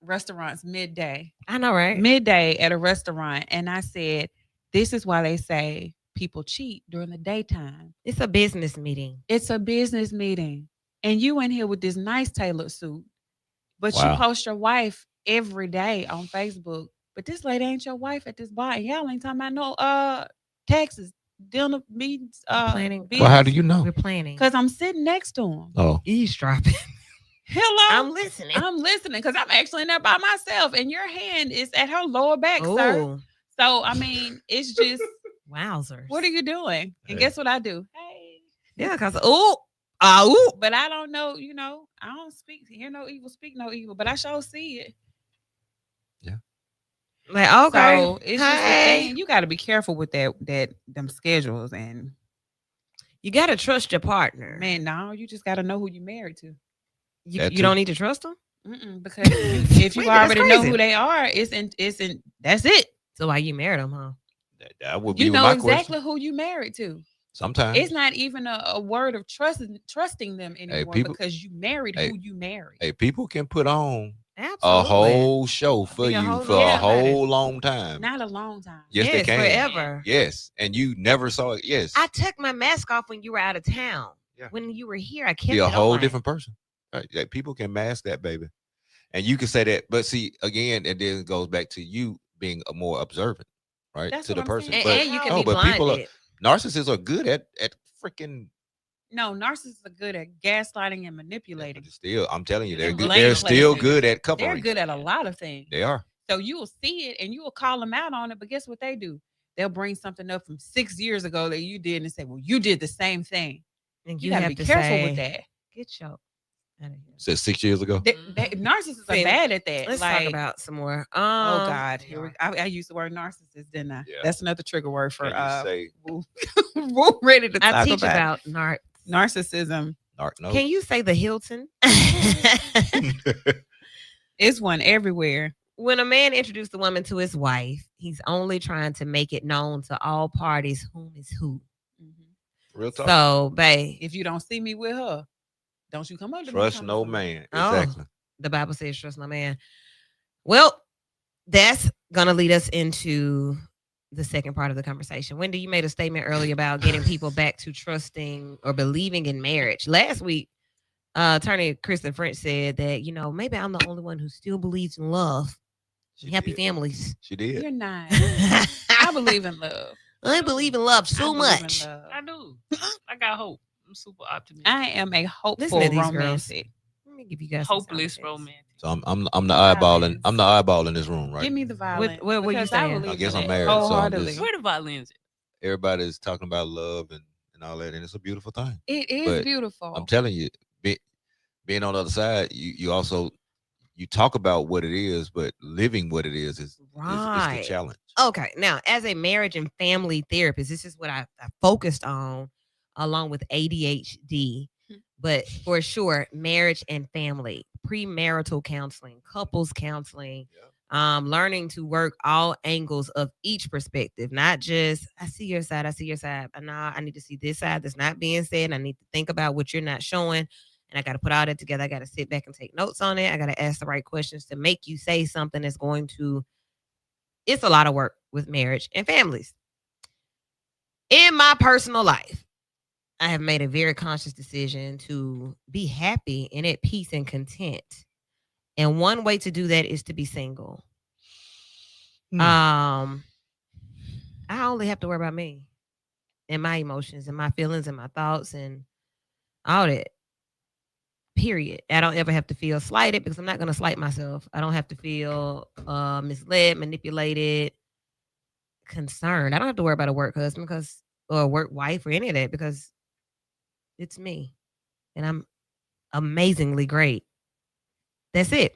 restaurants midday. I know, right? Midday at a restaurant. And I said, this is why they say people cheat during the daytime. It's a business meeting. It's a business meeting. And you in here with this nice tailored suit, but you Wow. post your wife every day on Facebook. But this lady ain't your wife at this bar. And y'all ain't talking about no taxes, dinner, meetings, Planning. Well, how do you know? We're planning. Because I'm sitting next to him. Oh, Eavesdropping. Hello. I'm listening. I'm listening because I'm actually in there by myself, and your hand is at her lower back, sir. Oh, So I mean, it's just wowzers. what are you doing? And Hey. guess what I do? Hey, Yeah, because but I don't know. I don't hear no evil, speak no evil, but I sure see it. Like, okay. So it's just a thing. You got to be careful with them schedules, and You got to trust your partner. man, no, you just got to know who you married to. You don't need to trust them? Because if you Wait, that's already know crazy. who they are, that's it. So why you married them, huh? That would be You know my exactly question. who you married to. Sometimes It's not even a word of trusting them anymore because you married who you married. Hey, people can put on Absolutely. a whole show for Be a you whole for nother a whole long time. Not a long time. Yes, they can. Forever. Yes, and you never saw it. Yes, I took my mask off when you were out of town. Yeah. When you were here, I kept be a it whole on. different person. Right? Like, people can mask that, baby, and you can say that. But see, again, and then it goes back to you being a more observant, right, That's to the what I'm person. saying. But And you can no, be but people blinded. narcissists are good at freaking. No, narcissists are good at gaslighting and manipulating. Still, I'm telling you, they're And good. blame They're still placement. good at covering. They're good at a lot of things. They are. So you will see it and you will call them out on it. But guess what they do? They'll bring something up from 6 years ago that you did and say, well, you did the same thing. And You got to be careful with that. Get your out of here. Said 6 years ago. Narcissists are bad at that. Let's talk about some more. Oh God, I used the word narcissist, didn't I? Yeah. That's another trigger word for say we're ready to talk I teach about narcissism. No. Can you say the Hilton? It's one everywhere. When a man introduced a woman to his wife, he's only trying to make it known to all parties whom is who. Real talk. So, babe, if you don't see me with her, don't you come up to me. Trust no man. Exactly. The Bible says trust no man. Well, that's gonna lead us into the second part of the conversation. Wendy, you made a statement earlier about getting people back to trusting or believing in marriage. Last week, attorney Kristen French said that, maybe I'm the only one who still believes in love. Happy families. She did. You're not. I believe in love. I believe in love so much. I do. I got hope. I'm super optimistic. I am a hopeful Listen to these romantic. girls. Let me give you guys hopeless romantic. So I'm the eyeball in I'm the eyeball in this room, right? Give me the violin. What were you saying? I guess I'm married. So I'm just, where the violins? Everybody's talking about love and all that, and it's a beautiful thing. It is But beautiful. I'm telling you, being on the other side, you also talk about what it is, but living what it is the challenge. Okay, now as a marriage and family therapist, this is what I focused on, along with ADHD. But for sure, marriage and family, premarital counseling, couples counseling, learning to work all angles of each perspective, not just I see your side, but nah, I need to see this side that's not being said. I need to think about what you're not showing. And I got to put all that together. I got to sit back and take notes on it. I got to ask the right questions to make you say something that's going to. It's a lot of work with marriage and families. In my personal life, I have made a very conscious decision to be happy and at peace and content. And one way to do that is to be single. I only have to worry about me and my emotions and my feelings and my thoughts and all that. Period. I don't ever have to feel slighted because I'm not going to slight myself. I don't have to feel misled, manipulated, concerned. I don't have to worry about a work husband or a work wife or any of that because it's me. And I'm amazingly great. That's it.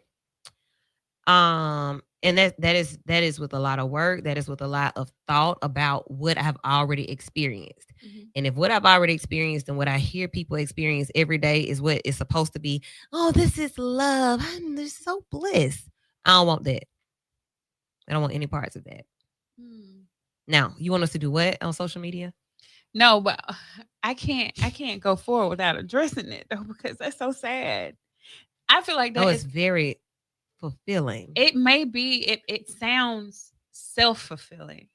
And that is with a lot of work. That is with a lot of thought about what I've already experienced. And if what I've already experienced and what I hear people experience every day is what it's supposed to be, oh, this is love. I'm just so blessed. I don't want that. I don't want any parts of that. Now, you want us to do what on social media? No, but I can't go forward without addressing it though, because that's so sad. I feel like that it's very fulfilling. It may be, it sounds self-fulfilling,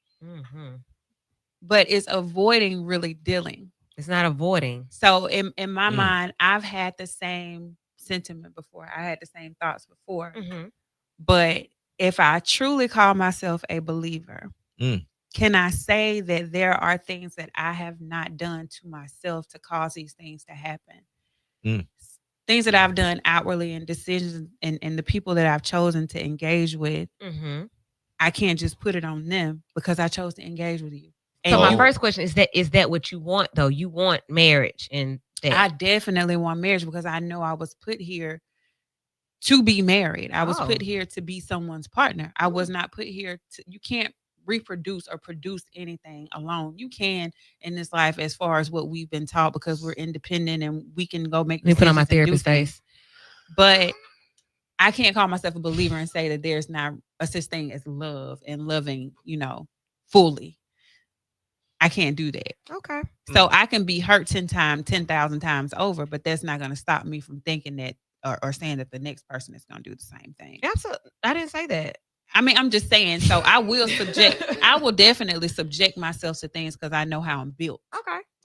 but it's avoiding really dealing. It's not avoiding. So in my mind, I've had the same sentiment before. I had the same thoughts before. But if I truly call myself a believer, can I say that there are things that I have not done to myself to cause these things to happen? Things that I've done outwardly and decisions and the people that I've chosen to engage with, I can't just put it on them because I chose to engage with you. So my first question is that what you want though? You want marriage and that? I definitely want marriage because I know I was put here to be married. I was Oh. put here to be someone's partner. I was not put here to, you can't reproduce or produce anything alone. You can in this life as far as what we've been taught because we're independent and we can go make Let me put on my decisions and do therapist things. face. But I can't call myself a believer and say that there's not a such thing as love and loving, fully. I can't do that. Okay. So I can be hurt 10,000 times over, but that's not going to stop me from thinking that or saying that the next person is going to do the same thing. Absolutely. I didn't say that. I mean, I'm just saying. So I will definitely subject myself to things because I know how I'm built.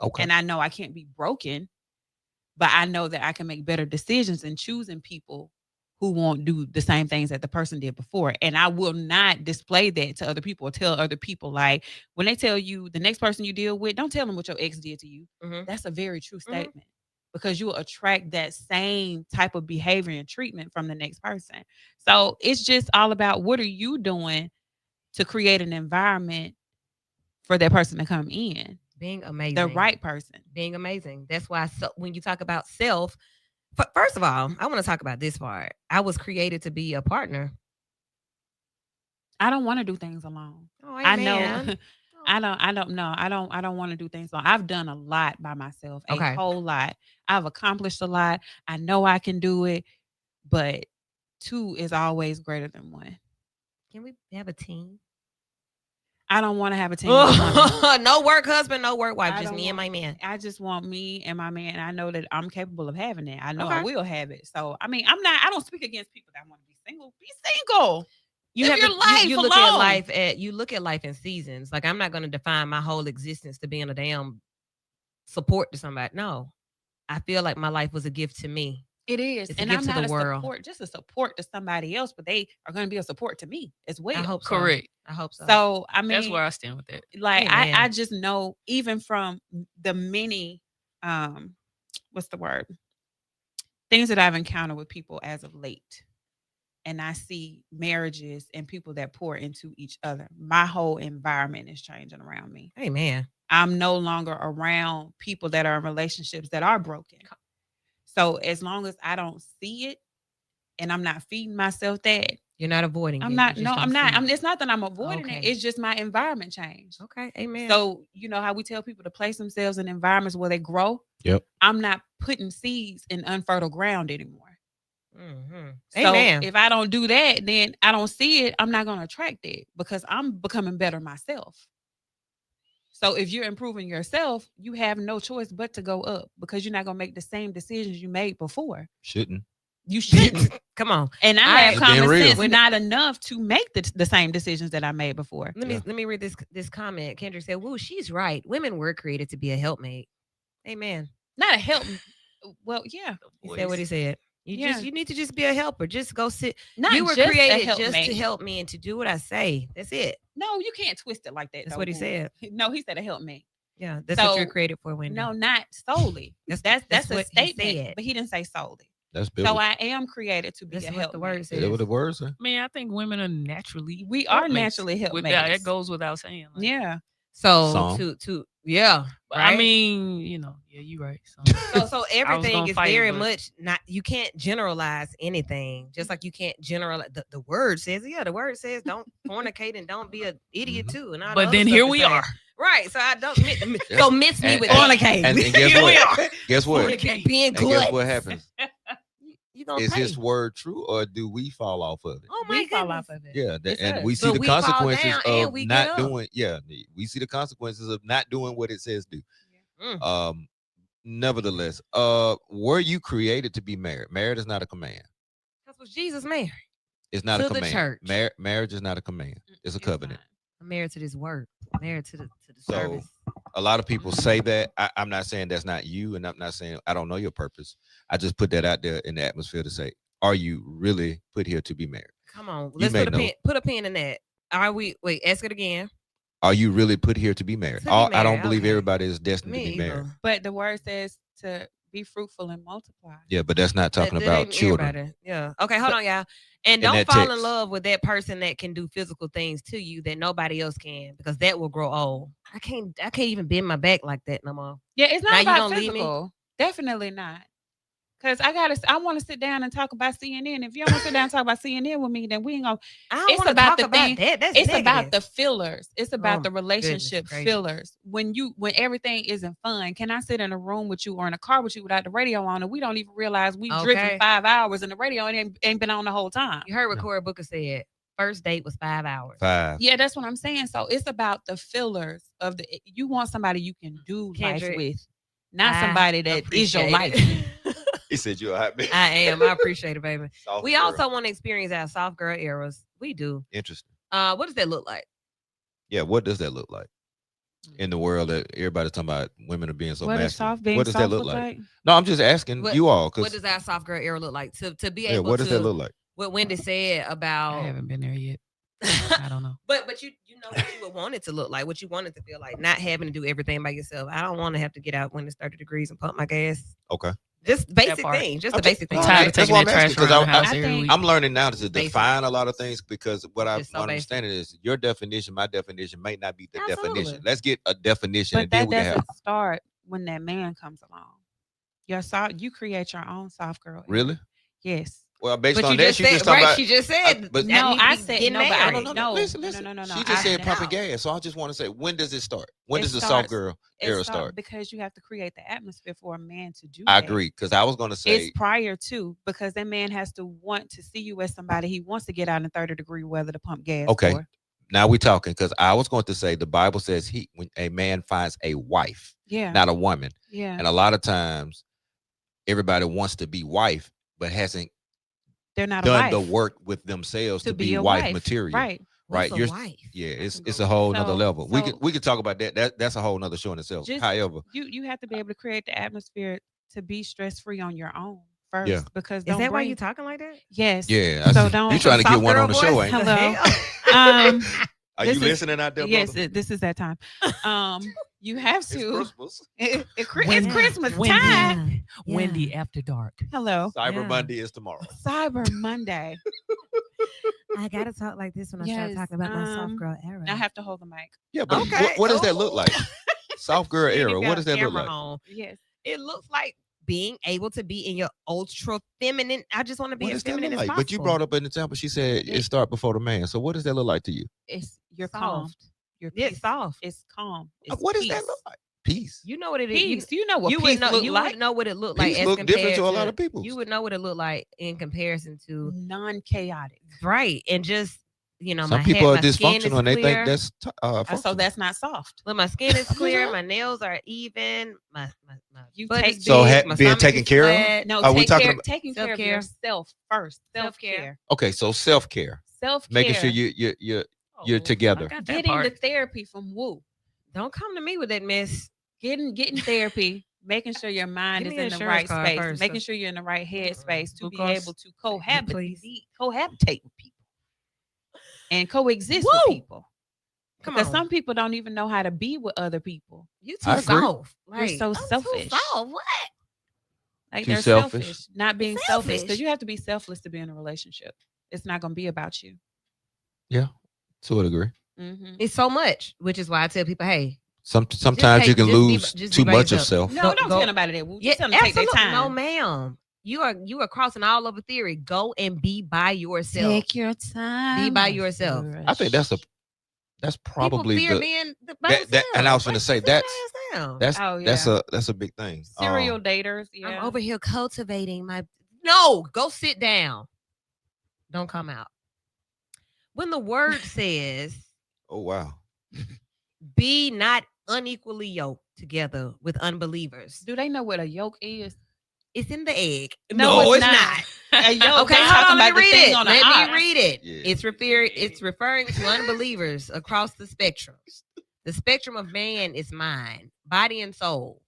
Okay. And I know I can't be broken, but I know that I can make better decisions in choosing people who won't do the same things that the person did before. And I will not display that to other people or tell other people, like, when they tell you the next person you deal with, don't tell them what your ex did to you. Mhm. That's a very true statement because you will attract that same type of behavior and treatment from the next person. So it's just all about what are you doing to create an environment for that person to come in. Being amazing. The right person. Being amazing. That's why when you talk about self, first of all, I want to talk about this part. I was created to be a partner. I don't want to do things alone. Oh, I know. amen. I don't know. I don't want to do things alone. I've done a lot by myself, a Okay. whole lot. I've accomplished a lot. I know I can do it, but two is always greater than one. Can we have a team? I don't want to have a team. With women. No work husband, no work wife, I just don't me and my want- man. I just want me and my man. I know that I'm capable of having it. I know Okay. I will have it. So I mean, I don't speak against people that want to be single. Be single. You Live have your life you look at alone. life you look at life in seasons. Like, I'm not going to define my whole existence to being a damn support to somebody. No, I feel like my life was a gift to me. It is. It's a And gift I'm to not the a world. support, just a support to somebody else, but they are going to be a support to me as well. I hope so. Correct. I hope so. So I mean, That's where I stand with that. like Amen. I just know, even from the many what's the word, things that I've encountered with people as of late, and I see marriages and people that pour into each other, my whole environment is changing around me. Amen. I'm no longer around people that are in relationships that are broken. So as long as I don't see it and I'm not feeding myself that, You're not avoiding I'm it. not. You No, just I'm don't not. see it. It's not that I'm avoiding it. Okay. It's just my environment changed. Okay. Amen. So you know how we tell people to place themselves in environments where they grow. Yep. I'm not putting seeds in unfertile ground anymore. So Amen. if I don't do that, then I don't see it. I'm not going to attract it because I'm becoming better myself. So if you're improving yourself, you have no choice but to go up because you're not going to make the same decisions you made before. Shouldn't. You shouldn't. Come on. And I have Just being common real. sense, not enough to make the same decisions that I made before. Let me read this comment. Kendrick said, "Woo, she's right. Women were created to be a helpmate." Amen. Not a help. Well, yeah. He said what he said. Yeah. You need to just be a helper. Just go sit. Not You were just a created just helpmate. to help me and to do what I say. That's it. No, you can't twist it like that. That's though, what he boo. said. No, he said a helpmate. Yeah, that's what So, you're created for, Wendy. No, not solely. That's a what he statement, said. but he didn't say solely. That's So biblical. I am created to be That's a what the word helpmate. Is that what the word say? I mean, I think women are naturally We are helpmates. naturally helpmates. That goes without saying. Like, Yeah. So Song. to yeah. But right? I mean, yeah, you're right. So everything gonna is fight it, very but- much not. You can't generalize anything. Just like you can't generalize. The word says, the word says, don't fornicate and don't be an idiot too. And all the But other then stuff here it we says. are. Right. So I don't so miss me And- with and- fornicating. And guess Here we what? are. Guess what? Fornicate, being And good. guess what happens? You gonna Is pay. his word true or do we fall off of it? Oh my We fall goodness. off of it. Yeah, It's and us. we see But the we fall consequences down and of we get not up. doing. Yeah, we see the consequences of not doing what it says do. Mm. Nevertheless, were you created to be married? Marriage is not a command. That's what Jesus married. It's not To a the command. church. Marriage is not a command. It's a covenant. I'm married to this work. Married to the So service. a lot of people say that. I'm not saying that's not you, and I'm not saying I don't know your purpose. I just put that out there in the atmosphere to say, are you really put here to be married? Come on. You Let's may put a know. pin. Put a pin in that. Are we? Wait. Ask it again. Are you really put here to be married? To be I don't married, believe okay. everybody is destined Me to be married. either. But the word says to be fruitful and multiply. Yeah, but that's not talking That about ain't children. everybody. Yeah. Okay. Hold on, y'all. And In don't that fall in text. love with that person that can do physical things to you that nobody else can, because that will grow old. I can't even bend my back like that no more. Yeah, it's Now not you about gonna leave me? physical. Definitely not. Because I want to sit down and talk about CNN. If you don't want to sit down and talk about CNN with me, then we ain't gonna. I don't It's want to about talk the about thing. that. That's It's negative. about the fillers. It's about Oh, the relationship goodness gracious. fillers. When everything isn't fun, can I sit in a room with you or in a car with you without the radio on, and we don't even realize we've driven Okay. 5 hours and the radio ain't been on the whole time. You heard what No. Corey Booker said. First date was 5 hours. 5. Yeah, that's what I'm saying. So it's about the fillers of the. You want somebody you can do Kendrick, life with, not I somebody that is your appreciate life. it. He said you're a hot bitch. I am. I appreciate it, baby. Soft We girl. also want to experience our soft girl eras. We do. Interesting. What does that look like? Yeah, what does that look like in the world that everybody's talking about women are being so What masculine? is soft being What does soft that look like? like? No, I'm just asking What- you all What because does our soft girl era look like? To be yeah, able what does to that look like? what Wendy said I about haven't been there yet. I don't know. but you know what you would want it to look like, what you want it to feel like, not having to do everything by yourself. I don't want to have to get out when it's 30 degrees and pump my gas. Okay. Just basic part. things. Just I'm the just- basic I'm things. Tired of That's taking what that I'm asking, trash 'cause around the I house think- every week. I'm learning now to Basic. define a lot of things because what It's I'm just so basic. understanding is your definition, my definition may not be the Absolutely. definition. Let's get a definition But and then that we can doesn't have. start when that man comes along. You create your own soft girl. era. Really? Yes. Well, based But on you that, just she said, just talking right? about. She just said. but- that No, need to I be said getting no, but I married. don't know. Listen. No. She I just said said pumping no. gas. So I just want to say, when does it start? When It does the starts- soft girl It era start start? because you have to create the atmosphere for a man to do I that. agree because I was going to say It's prior to, because that man has to want to see you as somebody he wants to get out in 30-degree weather to pump gas Okay. for. now we're talking because I was going to say the Bible says when a man finds a wife, Yeah. not a woman, Yeah. and a lot of times everybody wants to be wife but hasn't They're not done a the wife. work with themselves to be a wife material. Right. What's Right, a you're- wife? Yeah, it's can it's go a with whole nother So- level. so- We could talk about that. That's a whole nother show in itself. Just- However, You have to be able to create the atmosphere to be stress free on your own first. Yeah. Because Is don't that why bring- you talking like that? Yes. yeah, I So see. don't- you trying to get Soft one girl on the voice? show, ain't you? Hello. Are This you is- listening out there, Yes, brother? this is that time. You have It's to. Christmas. It's Wendy- Christmas Wendy- time. Yeah. Wendy after dark. Hello. Cyber Yeah. Monday is tomorrow. Cyber Monday. I gotta talk like this when I start Yes, talking about my soft girl era. I have to hold the mic. Yeah, but Okay. what does that look like? Soft girl She era. got What a does that look camera like? on. Yes. It looks like being able to be in your ultra feminine. I just want to be What as does that feminine look as like? possible. But you brought up an example. She said it start before the man. So what does that look like to you? You're calm. soft. You're It's peace. soft. It's calm. It's What does peace. that look like? Peace. You know what it is. Peace. You know what you peace would know. look You like? would know what it looked like. Peace as look different compared to a lot of people. You would know what it looked like in comparison to Non-chaotic. right and just Some my people hair, are my skin is dysfunctional and they clear. think that's So functional. that's not soft. Look, my skin is clear. My nails are even. My You butt take is So big, ha- my being stomach taken is care of? flat. No, Are we talking about- taking care of Self-care. yourself first. Self-care. Self-care. Okay, so self care, Self-care. making sure you're Oh, together. I got that Getting part. the therapy from Woo. Don't come to me with that mess. Getting therapy, making sure your mind Give is me in an the insurance right card space, first, making so- sure you're in the right headspace to Blue be Cross, able to please. cohabitate with people and coexist Woo! with people. Come Because on. some people don't even know how to be with other people. You too I agree. soft. You're so I'm selfish. Too soft. What? Like Too they're selfish. selfish. Not being selfish. Selfish. Because you have to be selfless to be in a relationship. It's not going to be about you. To a degree. Mm-hmm. It's so much, which is why I tell people, hey, Sometimes you can lose just be too by much of yourself. self. No, Go- don't go- tell nobody that. Woo. yeah, Just tell them to take their absolutely. time. No, ma'am. You are crossing all over theory. Go and be by yourself. your time. Be by yourself. I think that's probably people fear the being by that- and I was themselves. finna say Sit your ass down. that's a big thing. serial daters. Yeah. I'm over here cultivating my. No, go sit down. Don't come out. When the word says, Oh wow. "Be not unequally yoked together with unbelievers," Do they know what a yoke is? it's in the egg. No, it's not. A yoke. Okay, they're hold talking on. Let about me the read thing it. on the Let ox. me read it. Yeah. It's referring to unbelievers across the spectrum. The spectrum of man is mind, body, and soul.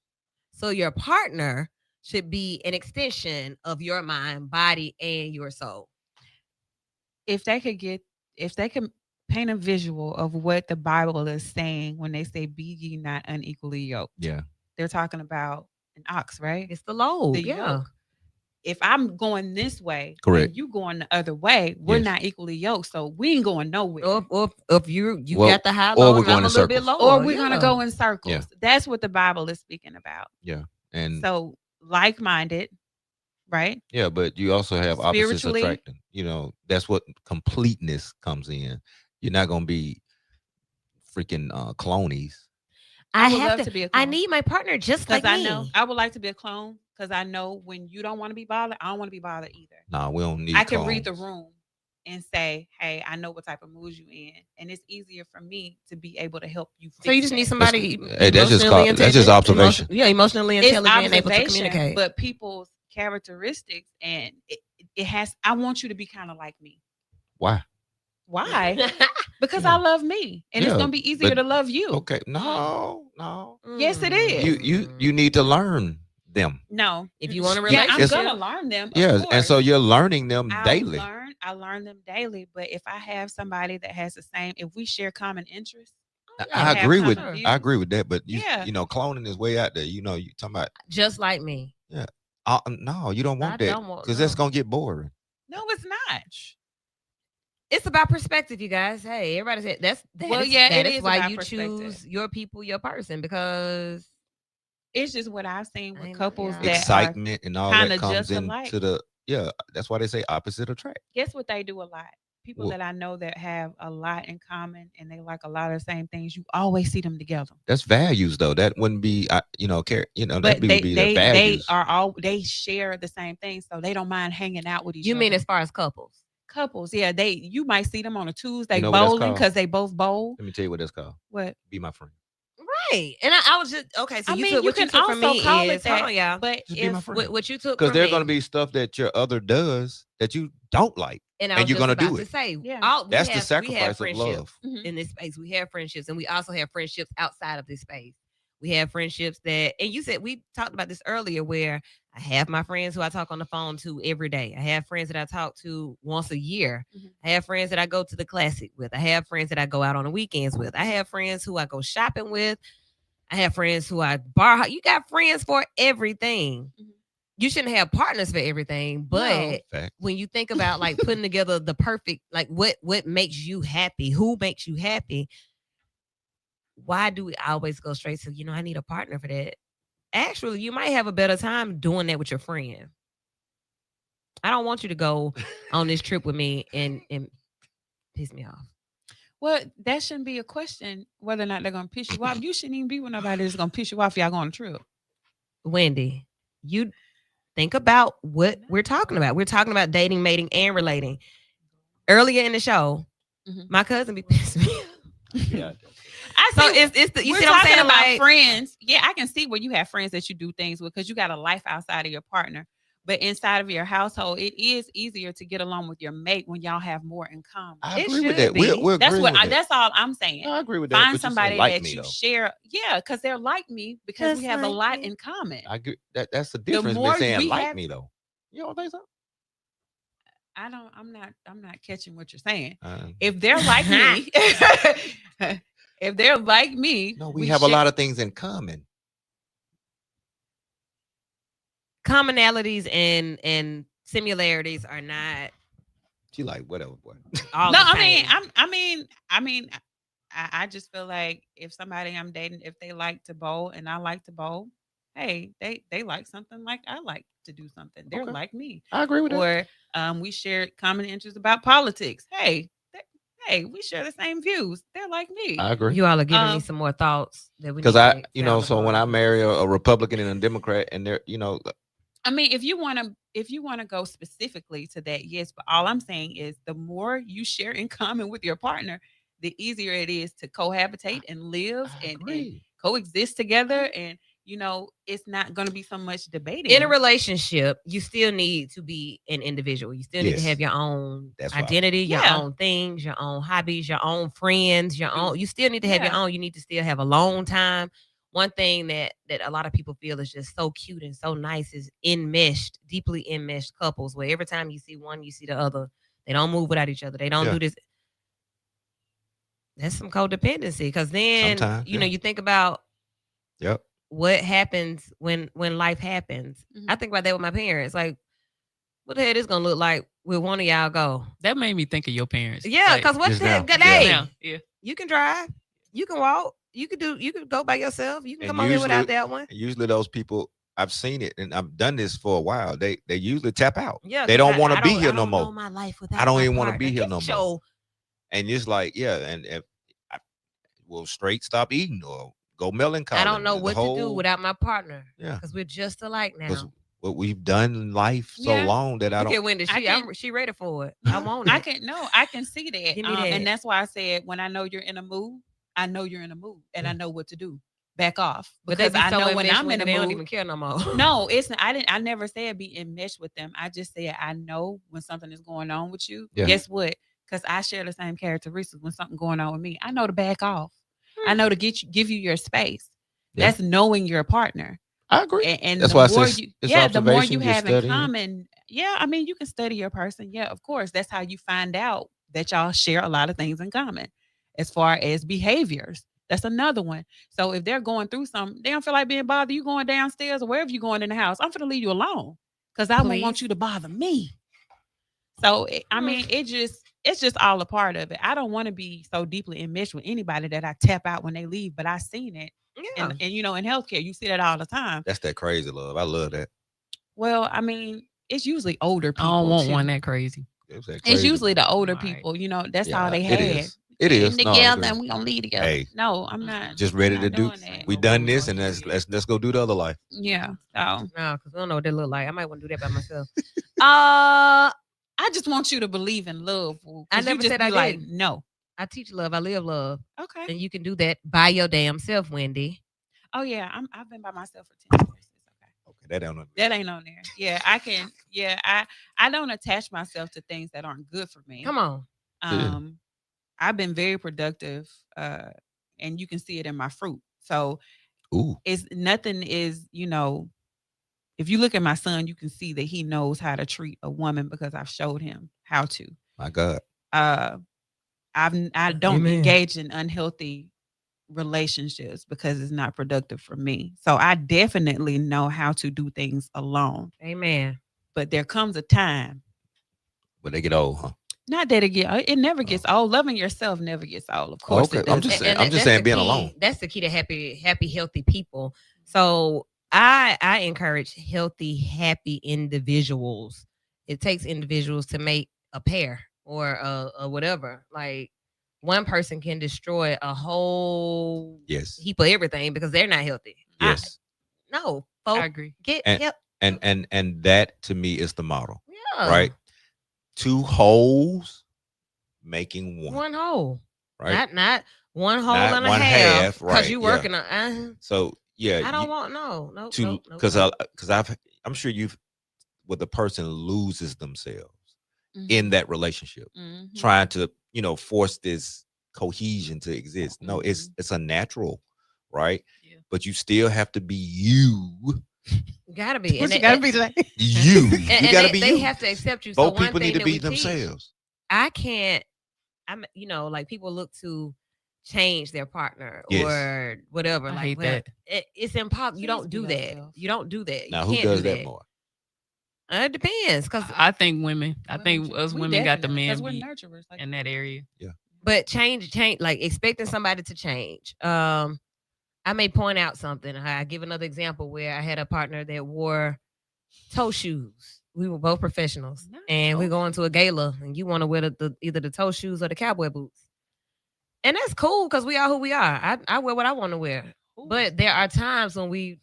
So your partner should be an extension of your mind, body, and your soul. If they could paint a visual of what the Bible is saying when they say be ye not unequally yoked. Yeah. They're talking about an ox, right? It's the load. The Yeah. yoke. If I'm going this way, Correct. and you going the other way, we're Yes. not equally yoked, so we ain't going nowhere. Or if you Well, got the high or low, we're and I'm going a in little bit circles. lower. Or we're gonna go in circles. Yeah. That's what the Bible is speaking about. And So like-minded, right? Yeah, but you also have opposites Spiritually. attracting. You know, that's what completeness comes in. You're not gonna be freaking clonies. I would have love to, to be a I clone. need my partner just Because like I me. know I would like to be a clone because I know when you don't want to be bothered, I don't want to be bothered either. Nah, we don't need I can read the clones. room and say, hey, I know what type of mood you in. And it's easier for me to be able to help you fix So you just need that. somebody That's just emotionally that's just intelligent, observation. yeah, emotionally It's intelligent and able to observation, communicate. but people's characteristics and it has, I want you to be kind of like me. Why? Why? Because Yeah. I love me. And it's Yeah, going to be easier but- to love you. Okay, no. Yes, it is. You need to learn them. No. If you want a Yeah, relationship, I'm going to learn them. Of Yes, and course. so you're learning them daily. I learn them daily. But if I have somebody that has the same, if we share common interests, I have agree with common I views. agree with that, but Yeah. you know, cloning is way out there. You know, you talking about just like me. no, you don't want I that don't want- because that's no. gonna get boring. No, it's not. It's about perspective, you guys. Hey, everybody said Well, yeah, that it is is why about you perspective. choose your people, your person, because It's just what I've seen with Ain't- couples yeah. that Excitement and all kinda that comes just alike. into the that's why they say opposite attract. guess what they do a lot. People What? that I know that have a lot in common and they like a lot of the same things, you always see them together. That's values though. That wouldn't be that But would be their they values. they share the same things, so they don't mind hanging out with each you other. mean as far as couples. Couples? Yeah, you might see them on a Tuesday You know what that's bowling called? because they both bowl. Let me tell you what that's called. What? Be my friend. Right. And I was just okay. So I you mean, took you what you can took from also me call it is hold that, on, y'all. but Just be my if friend. What you took Because from there's me, gonna be stuff that your other does that you don't like. and I and was you're just gonna about do to it. say, Yeah. That's the we have sacrifice of friendships love. Mhm. in this space. We have friendships, and we also have friendships outside of this space. We have friendships that, and you said we talked about this earlier, where I have my friends who I talk on the phone to every day. I have friends that I talk to once a year. Mhm. I have friends that I go to the classic with. I have friends that I go out on the weekends with. I have friends who I go shopping with. I have friends who I borrow. You got friends for everything. Mhm. You shouldn't have partners for everything, but Fact. when you think about like putting together the perfect, like what makes you happy, who makes you happy, why do we always go straight to, I need a partner for that? Actually, you might have a better time doing that with your friend. I don't want you to go on this trip with me and piss me off. Well, that shouldn't be a question whether or not they're gonna piss you off. You shouldn't even be with nobody that's gonna piss you off. Y'all go on a trip. Wendy, you think about what we're talking about. We're talking about dating, mating, and relating. Earlier in the show, Mhm. my cousin be pissing me off. Yeah. I So see. it's the, you We're see what I'm talking saying? about Like, friends. Yeah, I can see where you have friends that you do things with because you got a life outside of your partner. But inside of your household, it is easier to get along with your mate when y'all have more in common. I It agree with should that. be. We're That's agreeing what. with that. That's all I'm saying. I agree with that. Find but you said somebody like that me, you though. share. Yeah, because they're like me because we Just have a like lot me. in common. I agree. That's the difference more with saying we like have- me though. You don't think so? I'm not catching what you're saying. Uh, If they're like me, if they're like me, no, we have a lot of things in common. commonalities and similarities are not She like whatever, boy. all No, the I same. mean, I just feel like if somebody I'm dating, if they like to bowl and I like to bowl, hey, they like something like I like to do something. They're Okay. like me. I agree with that. Or we share common interests about politics. Hey, we share the same views. They're like me. I agree. You all are giving me Um, some more thoughts that we Because need I, to so when I marry a Republican and a Democrat, and they're, I mean, if you want to go specifically to that, yes. But all I'm saying is, the more you share in common with your partner, the easier it is to cohabitate and live I and agree. coexist together. And it's not going to be so much debating. in a relationship, you still need to be an individual. You still need to Yes. have your own That's right. identity, your Yeah. own things, your own hobbies, your own friends, your own. You still need to have your Yeah. own. You need to still have alone time. One thing that a lot of people feel is just so cute and so nice is deeply enmeshed couples, where every time you see one, you see the other. They don't move without each other. They don't Yeah. do this. That's some codependency, because then Sometimes, yeah. you think about Yep. what happens when life happens. Mhm. I think about that with my parents. Like, what the hell is gonna look like with one of y'all go? That made me think of your parents. Yeah, Like, because what just the hell? now. Hey, now, yeah. you can drive, you can walk, you could go by yourself, you can And come over here without usually- that one. And usually those people I've seen it, and I've done this for a while. They usually tap out. Yeah, They 'cause don't want I to be don't here I no don't know more. my life I without don't my even want to partner. be here Get no more. your And it's like, yeah, and if I will straight stop eating or go melancholy. I don't know The what to do whole, without my partner. yeah, Because we're just alike because now. what we've done in life so Yeah. long that I Look don't. at Wendy. I can- She ready for it. I want I it. can no, I can see that. Give me that. And that's why I said when I know you're in a mood, I know you're in a mood, and I know what to do. Back off But they because be I so know when enmeshed I'm with in a it, they don't mood. even care no more. No, it's I didn't. I never said be enmeshed with them. I just said I know when something is going on with you. Yeah. Guess what? Because I share the same characteristics when something going on with me. I know to back off. I know to give you your space. Yeah. That's knowing your partner. I agree. And That's the why I more said you, it's yeah, the more observation, you you're have in studying. common, yeah. I mean, you can study your person. Yeah, of course. That's how you find out that y'all share a lot of things in common, as far as behaviors. That's another one. So if they're going through something, they don't feel like being bothered. You going downstairs or wherever you going in the house, I'm gonna leave you alone because I won't want Please. you to bother me. So I mean, it's just all a part of it. I don't want to be so deeply enmeshed with anybody that I tap out when they leave. But I seen it, Yeah. and you know, in healthcare, you see that all the time. That's that crazy love. I love that. Well, I mean, it's usually older I people. don't want too. one that crazy. It's that It's crazy usually love. the older Right. people. You know, that's Yeah, all they it had. is. It Getting is. No, I together agree. and we gonna leave together. Hey, No, I'm not. just ready I'm to not do. doing that. We done this, and let's go do the other life. Yeah. So No, because I don't know what they look like. I might want to do that by myself. I just want you to believe in love. Fool, 'cause I you never just said be I like, didn't. no. I teach love. I live love. Okay. And you can do that by your damn self, Wendy. Oh yeah, I've been by myself for 10 years. It's okay. Okay, that don't. That ain't on there. Yeah, I can. Yeah, I don't attach myself to things that aren't good for me. Come on. I've been very productive, and you can see it in my fruit. So Ooh, it's nothing is, you know, if you look at my son, you can see that he knows how to treat a woman because I've showed him how to. my God. I don't Amen. engage in unhealthy relationships because it's not productive for me. So I definitely know how to do things alone. Amen. But there comes a time, When they get old, huh? not that it never gets old. Loving yourself never gets old. Of course Okay, it I'm doesn't. just saying. And I'm just that's saying the being key. alone. That's the key to happy, healthy people. So I encourage healthy, happy individuals. It takes individuals to make a pair or whatever. Like one person can destroy a whole Yes. heap of everything because they're not healthy. Yes. No, I folks, agree. get And- help. And that to me is the model, Yeah, right? Two holes making one, One hole, right? not one hole Not and a one half. half, Because right, you yeah. working on. So yeah, I don't want no. to because I'm sure when the person loses themselves in that relationship, Mhm. trying to force this cohesion to exist. No, it's a natural, right? Yeah. But you still have to be you. Gotta be. What you gotta be like? You. And You gotta they, be they you. have to accept you. Both so one people thing need to that be we teach, themselves. I can't. Like people look to change their partner Yes. or whatever. I like, hate well, that. it's impossible. You Just don't be do that. yourself. You don't do that. Now, you who can't does do that more? It depends, because I think women. I Well, think us we women got the definitely, 'cause man we're beat nurturers. Like in that area. but change, like expecting somebody to change. I may point out something. I give another example where I had a partner that wore toe shoes. We were both professionals, Not and we're toe going to a gala, and you want to wear either the toe shoes or the cowboy boots, and that's cool because we are who we are. I wear what I want to wear, but there are times when we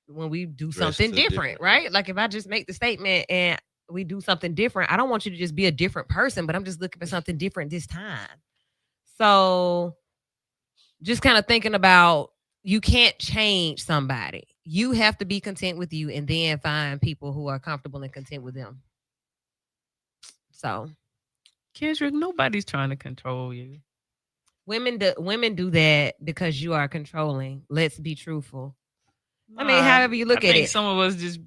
do Dress something to different, different, right? yes. Like if I just make the statement and we do something different, I don't want you to just be a different person, but I'm just looking for something different this time. So just kind of thinking about, you can't change somebody. You have to be content with you and then find people who are comfortable and content with them. So Kendrick, nobody's trying to control you. women do that because you are controlling. Let's be truthful. I mean, Nah, however you look I at think it. some of us just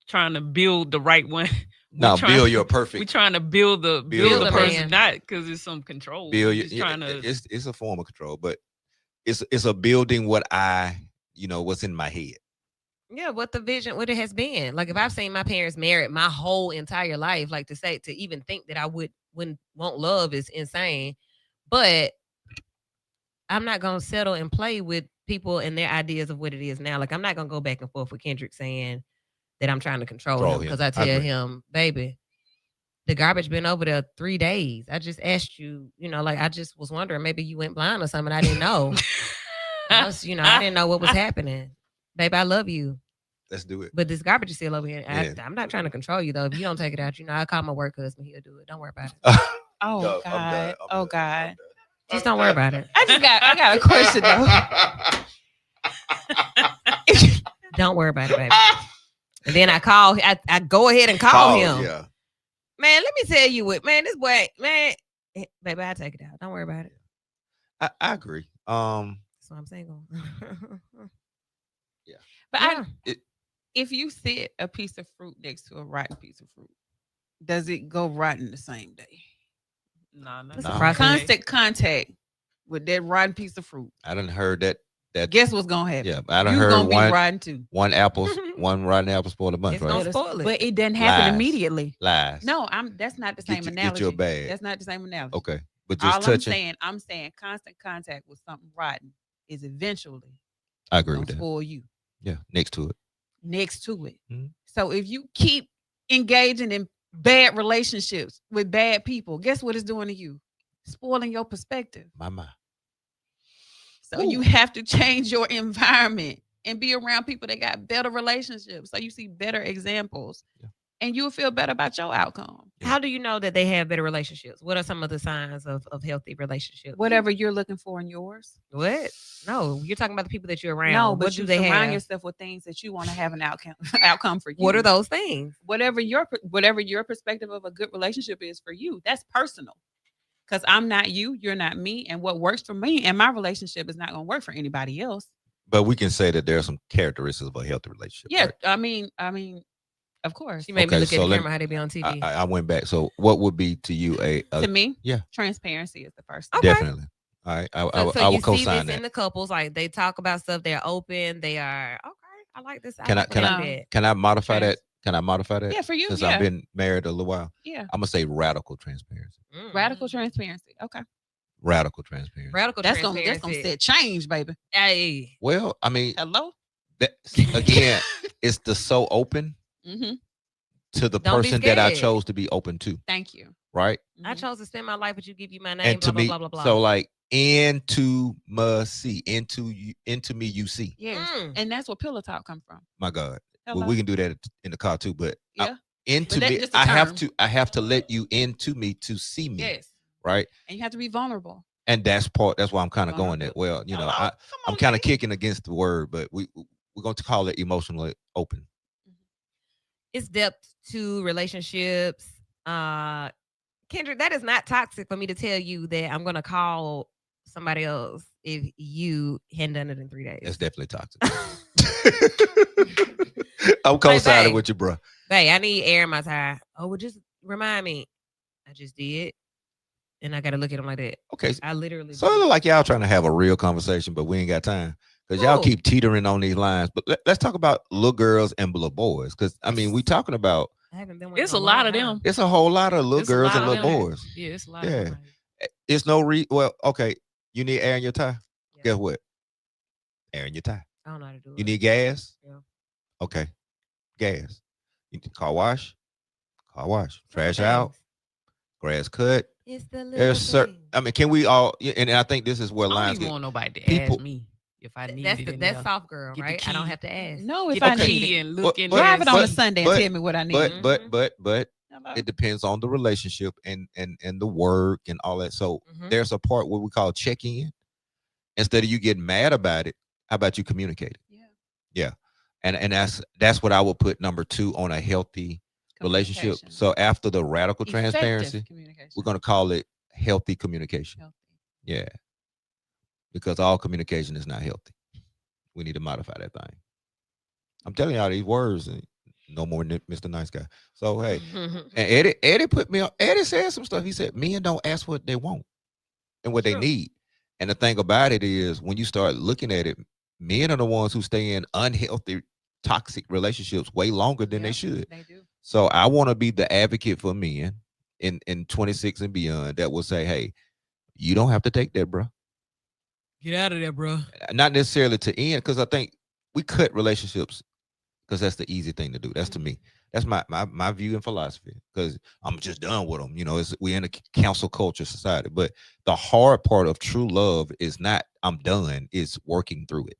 trying to build the right one. Now, trying- build your We perfect. trying to build the Build the person, man. not because it's some control. Build We your, just trying to. it's a form of control, but it's a building what what's in my head. Yeah, what it has been. Like if I've seen my parents married my whole entire life, like to even think that I wouldn't want love is insane. But I'm not gonna settle and play with people and their ideas of what it is now. Like I'm not gonna go back and forth with Kendrick saying that I'm trying to control Control him him. because I I tell agree. him, baby, the garbage been over there 3 days. I just asked you, like I just was wondering, maybe you went blind or something. I didn't know. I didn't know what was happening. Baby, I love you. Let's do it. But this garbage is still over here. Yeah. I'm not trying to control you though. If you don't take it out, I call my work husband. He'll do it. Don't worry about it. Oh No, I'm God. done. Oh God. Just don't worry about it. I got a question though. Don't worry about it, baby. And then I go ahead and call him. Yeah. Man, let me tell you what, man, this boy, man, baby, I'll take it out. Don't worry about it. I agree. That's why I'm single. Yeah. But Yeah. if you sit a piece of fruit next to a rotten piece of fruit, does it go rotten the same day? Nah, not That's No. a process. Constant contact with that rotten piece of fruit. I done heard that. Guess what's gonna happen? Yeah, I done You're heard gonna be one rotten too. one rotten apple spoil a bunch, It's right? gonna spoil it. But it doesn't happen Lies. immediately. Lies. No, that's not the same Get analogy. your bag. That's not the same analogy. Okay, but just All touching. I'm saying constant contact with something rotten is eventually I agree gonna with that. spoil you Yeah, next to it. next to it. Mhm. So if you keep engaging in bad relationships with bad people, guess what it's doing to you? Spoiling your perspective. My. So you have to change your environment and be around people that got better relationships. So you see better examples. Yeah. And you'll feel better about your outcome. Yeah. How do you know that they have better relationships? What are some of the signs of healthy relationships? Whatever you're looking for in yours. What? No, you're talking about the people that you're around. No, what but do you they surround have? yourself with things that you want to have an outcome for you. What are those things? Whatever your perspective of a good relationship is for you, that's personal. Because I'm not you, you're not me, and what works for me and my relationship is not going to work for anybody else. But we can say that there are some characteristics of a healthy relationship. Yeah, right? I mean, of course. She made me Okay, look at so the let camera how they be on TV. I went back. So what would be to you a To me, yeah. transparency is the first thing. Okay. Definitely. All right. I So will you see co-sign this in that. the couples, like they talk about stuff. They're open. They are okay. I like this. Can I like when they do I- that. Can I modify Trans- that? Can I modify that? Yeah, for you, Since yeah. I've been married a little while. Yeah. I'm gonna say radical transparency. Radical transparency. Okay. Radical transparency. Radical That's transparency. gonna set change, baby. Hey, Well, I mean, Hello? that, again, it's the so open Mm-hmm. to the Don't be person that I scared. chose to be open to, Thank you. right? I chose to spend my life with you. Give you my name. And blah, to me, blah, blah, blah, blah. so like intimacy, into me, you see. Yes. Mm. And that's where pillow talk come from. My God, Hello? we can do that in the car too. But Yeah. into But that's me, just a I have term. to let you into me to see me, Yes. right? And you have to be vulnerable. And that's why I'm kind of going that. Well, you know, Hello? Come I'm on, kind of baby. kicking against the word, but we're going to call it emotionally open. It's depth to relationships. Kendrick, that is not toxic for me to tell you that I'm gonna call somebody else if you hadn't done it in 3 days. That's definitely toxic. I'm co-signing babe. with you, bro. Hey, I need air in my tire. Oh, well, just remind me. I just did. And I got to look at him like that. Okay, I literally. so it look like y'all trying to have a real conversation, but we ain't got time because y'all Cool. keep teetering on these lines. But let's talk about little girls and little boys, because I mean, we talking about I haven't been with It's him a in lot long of time. them. it's a whole lot of little It's a girls lot and of little them. boys. Yeah, it's a lot Yeah. of them. It's no well, okay. You need air in your tire. Yeah. Guess what? Air in your tire. I don't know how to do it. You need gas. Yeah. Okay, gas. You need car wash. Car wash. Trash Little out. things. Grass cut. It's the little There's certain. things. I mean, can we all? And I think this is where I don't lines even get. want nobody to people- ask me if I need That's it. in that's there. soft girl, Get the right? I don't key. have to ask. No, if Get I the need key it. and look in but- there. Drive it on a but- Sunday but- and tell me what I need. But Hello? it depends on the relationship and the work and all that. So Mhm. there's a part what we call check in. Instead of you getting mad about it, how about you communicate it? Yeah. And that's what I would put number 2 on a healthy relationship. Communication. So after the radical Effective transparency, communication. we're gonna call it healthy communication. Healthy. Yeah. Because all communication is not healthy. We need to modify that thing. I'm telling y'all these words and no more Mr. Nice Guy. So hey, and Eddie put me on. Eddie said some stuff. He said men don't ask what they want and what they True. need. And the thing about it is when you start looking at it, men are the ones who stay in unhealthy, toxic relationships way longer than they Yeah, should. They do. So I want to be the advocate for men in 26 and beyond that will say, hey, you don't have to take that, bro. Get out of there, bro. Not necessarily to end, because I think we cut relationships because that's the easy thing to do. That's to me. That's my view and philosophy. Because I'm just done with them. You know, we in a council culture society. But the hard part of true love is not I'm done. It's working through it.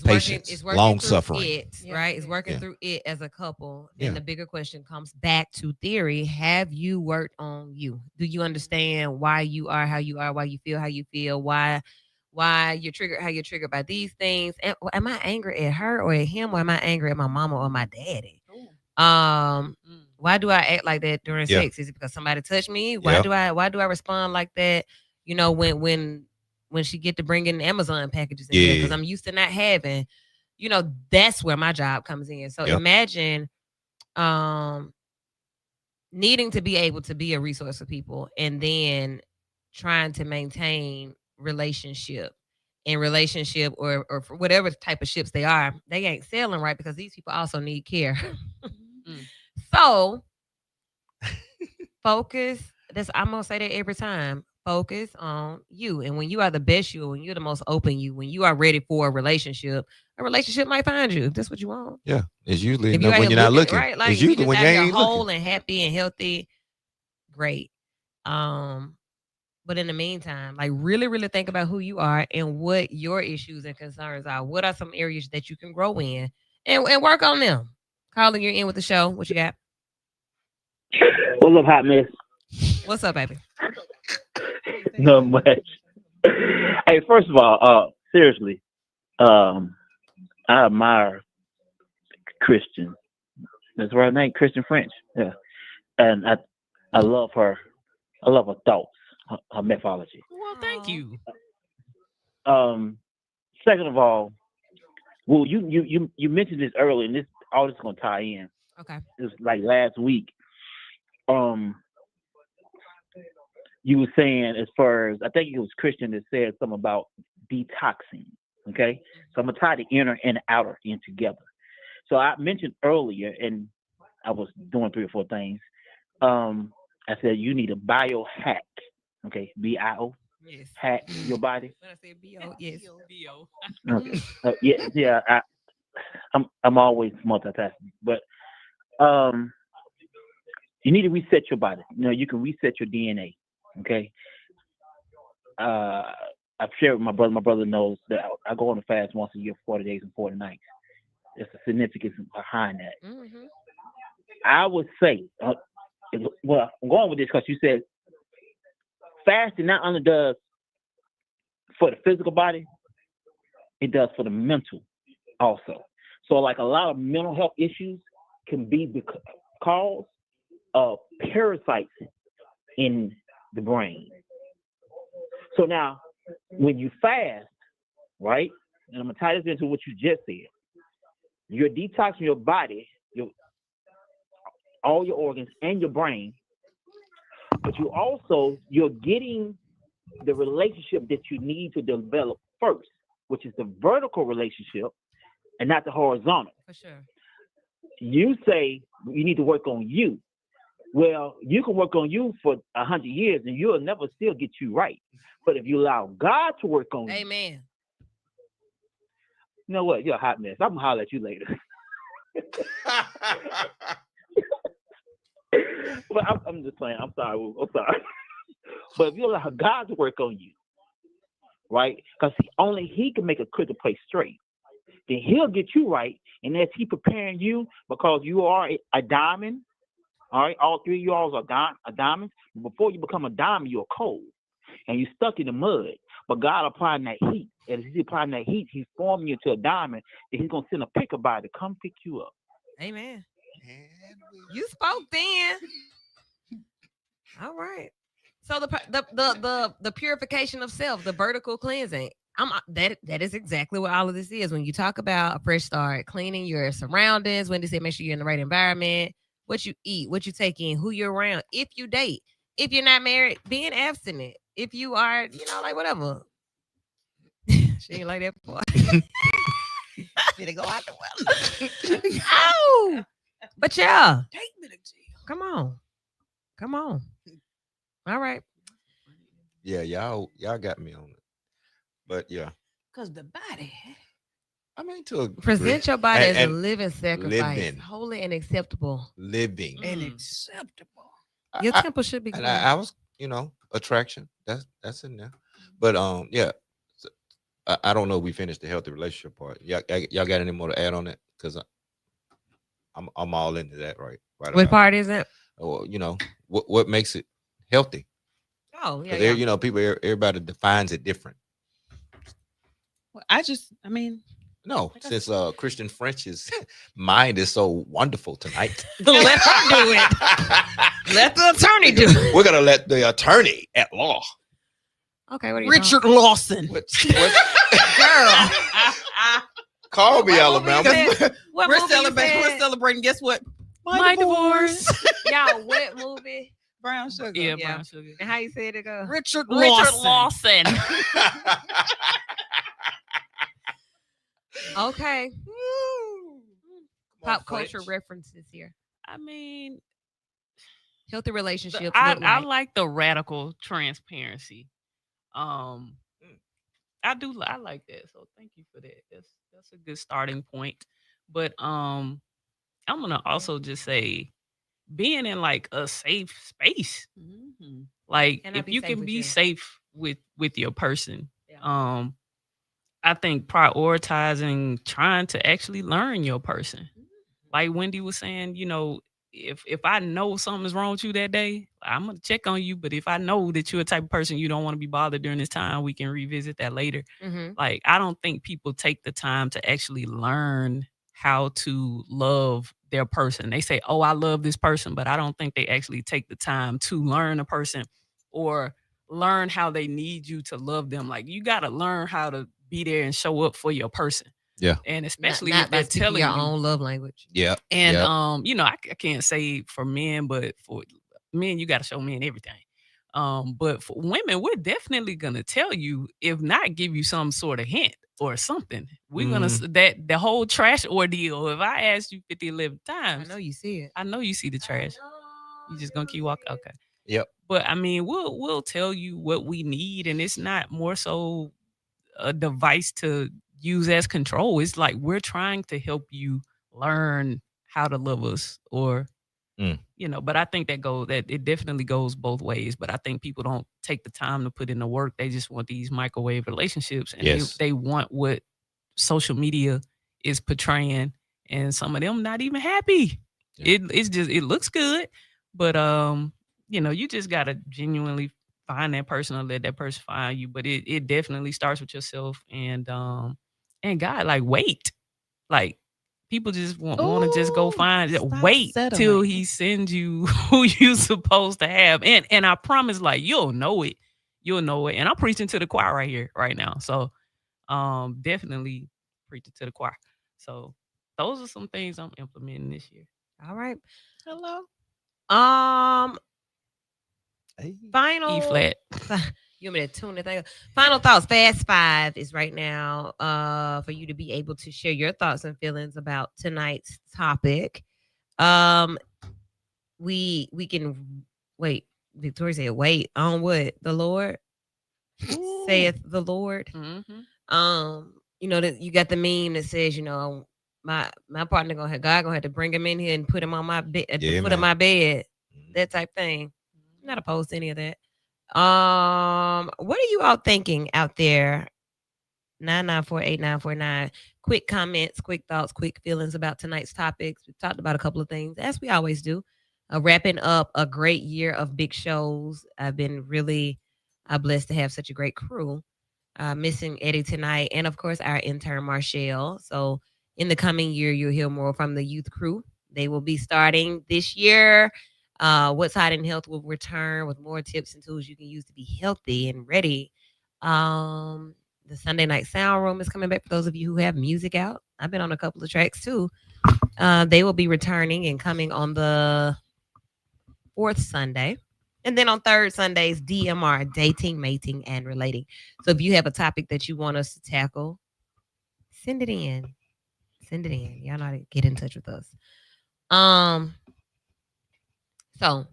Patience, it's working long through suffering. it, right? It's working Yeah. through it as a couple. Yeah. And the bigger question comes back to theory. Have you worked on you? Do you understand why you are how you are, why you feel how you feel, why you're triggered how you're triggered by these things? Am I angry at her or at him, or am I angry at my mama or my daddy? Why do I act like that during Yeah. sex? Is it because somebody touched me? Yeah. Why do I respond like that? You know, when she get to bring in Amazon packages in Yeah. because I'm used to not having, you know, that's where my job comes in. So Yeah. imagine needing to be able to be a resource for people and then trying to maintain relationship or for whatever type of ships they are, they ain't sailing right because these people also need care. So focus. I'm gonna say that every time. Focus on you, and when you are the best you, when you're the most open you, when you are ready for a relationship might find you. If that's what you want. Yeah. It's usually If you out when here you're not looking, looking. right? Like It's if you usually just when out you here ain't whole looking. and happy and healthy, great. But in the meantime, like really, really think about who you are and what your issues and concerns are. What are some areas that you can grow in and work on them? Calling you in with the show. What you got? What's up, hot mess? What's up, baby? Not much. Hey, first of all, seriously, I admire Christian. That's her name, Christian French. Yeah, and I love her. I love her thoughts, her mythology. Well, thank you. Second of all, well, you mentioned this earlier, and this all this gonna tie in. Okay. It was like last week. Um, you were saying as far as I think it was Christian that said something about detoxing. Okay, so I'm gonna tie the inner and the outer in together. So I mentioned earlier, and I was doing 3 or 4 things. I said you need a biohack. Okay, BIO Yes. hack your body. When I say BO, yes. BO. Okay, yeah. I'm always multitasking, but um, you need to reset your body. You know, you can reset your DNA. Okay. I've shared with my brother. My brother knows that I go on a fast once a year, 40 days and 40 nights. There's a significance behind that. Mm-hmm. I would say, well, I'm going with this because you said fasting not only does for the physical body, it does for the mental also. So, like a lot of mental health issues can be because of parasites in the brain. So now, when you fast, right, and I'm gonna tie this into what you just said, you're detoxing your body, all your organs and your brain, but you're getting the relationship that you need to develop first, which is the vertical relationship and not the horizontal. For sure. You say you need to work on you. Well, you can work on you for 100 years and you'll never still get you right. But if you allow God to work on you, Amen. you know what? You're a hot mess. I'm gonna holler at you later. But I'm just playing. I'm sorry. I'm sorry. But if you allow God to work on you, right? Because only He can make a crooked place straight. Then He'll get you right, and as He preparing you, because you are a diamond. All right, all 3 of you all are diamonds. Before you become a diamond, you're cold, and you're stuck in the mud. But God applying that heat, and as He's applying that heat, He's forming you into a diamond. And He's gonna send a picker by to come pick you up. Amen. You spoke then. All right. So the purification of self, the vertical cleansing. That is exactly what all of this is. When you talk about a fresh start, cleaning your surroundings, when they say make sure you're in the right environment, what you eat, what you take in, who you're around, if you date, if you're not married, being abstinent. If you are, like whatever. She ain't like that before. Did it go out the window? Oh, but yeah. Take me to jail. Come on. All right. Yeah, y'all got me on it. But yeah. Because the body. I mean, to a Present degree. your body as a And living sacrifice, living. holy and acceptable. Living. Unacceptable. Your I- temple should be and clean. I was, attraction. That's in there. But yeah, so, I don't know. If we finished the healthy relationship part. Y'all got any more to add on that? Because I'm all into that right What about part is it? or what makes it healthy? Oh, yeah, Because yeah. people, everybody defines it different. Well, I mean, No, Like I since Christian French's mind is so wonderful tonight. Let her do it. Let the attorney do it. We're gonna let the attorney at law. Okay, what are you Richard Lawson. What, Girl. call me What Alabama. movie you said? What We're movie you celebrating. We're said? celebrating. Guess what? My divorce. Y'all, what movie? Brown sugar. Yeah, Yeah. brown sugar. And how you said it go? Richard Richard Lawson. Lawson. Okay. Pop culture French. references here. I mean, Healthy relationships. I look like. like the radical transparency. I like that. So thank you for that. That's a good starting point. But I'm gonna also just say being in like a safe space. Like Can I if be you safe can with be you? safe with your person. Yeah. I think prioritizing trying to actually learn your person. Like Wendy was saying, if I know something is wrong with you that day, I'm gonna check on you. But if I know that you're a type of person you don't want to be bothered during this time, we can revisit that later. Mm-hmm. Like I don't think people take the time to actually learn how to love their person. They say, "Oh, I love this person," but I don't think they actually take the time to learn a person or learn how they need you to love them. Like you got to learn how to be there and show up for your person. Yeah. And especially not if by they're speaking telling your you own love language. Yeah. and Yep. I can't say for men, but for men, you got to show men everything. But for women, we're definitely gonna tell you, if not give you some sort of hint or something. We're gonna that the whole trash ordeal. If I asked you 11 I times, know you see it. I know you see the trash. You just gonna keep walking. Okay. Yep. But I mean, we'll tell you what we need, and it's not more so a device to use as control. It's like we're trying to help you learn how to love us, or but I think that it definitely goes both ways. But I think people don't take the time to put in the work. They just want these microwave relationships, and Yes. they want what social media is portraying, and some of them not even happy. Yeah. It looks good, but you just gotta genuinely find that person or let that person find you. But it definitely starts with yourself and God. Like wait, like people just want to just go find stop wait till settling. he sends you who you supposed to have, and I promise, like you'll know it, and I'm preaching to the choir right here right now. So definitely preaching to the choir. So those are some things I'm implementing this year. All right. Hello. Final E flat. You want me to tune the thing up? Final thoughts. Fast 5 is right now for you to be able to share your thoughts and feelings about tonight's topic. We can wait. Victoria said, "Wait on what? The Lord saith the Lord." Mm-hmm. That you got the meme that says, my partner God gonna have to bring him in here and put him on my bed at the foot of my bed, that type thing. I'm not opposed to any of that. What are you all thinking out there? 9948949. Quick comments, quick thoughts, quick feelings about tonight's topics. We've talked about a couple of things, as we always do. Wrapping up a great year of big shows. I've been really blessed to have such a great crew. Missing Eddie tonight, and of course our intern Marshall. So in the coming year, you'll hear more from the youth crew. They will be starting this year. What's Hot in Health will return with more tips and tools you can use to be healthy and ready. The Sunday Night Sound Room is coming back for those of you who have music out. I've been on a couple of tracks too. They will be returning and coming on the 4th Sunday. And then on 3rd Sundays, DMR, dating, mating, and relating. So if you have a topic that you want us to tackle, send it in. Send it in. Y'all know how to get in touch with us. So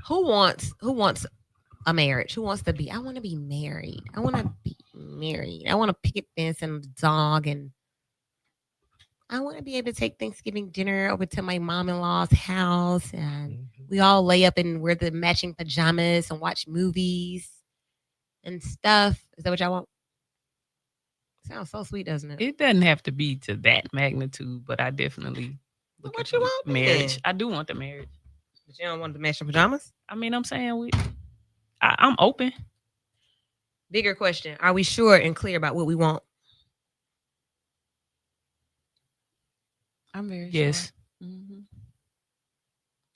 who wants a marriage? Who wants to be? I want to be married. I want to be married. I want to picket fence and a dog and I want to be able to take Thanksgiving dinner over to my mom-in-law's house and Mhm. we all lay up and wear the matching pajamas and watch movies and stuff. Is that what y'all want? Sounds so sweet, doesn't it? It doesn't have to be to that magnitude, but I definitely look What at you the want marriage. then? I do want the marriage. But you don't want the matching pajamas? I mean, I'm saying I'm open. Bigger question. Are we sure and clear about what we want? I'm very Yes. sure. Mm-hmm.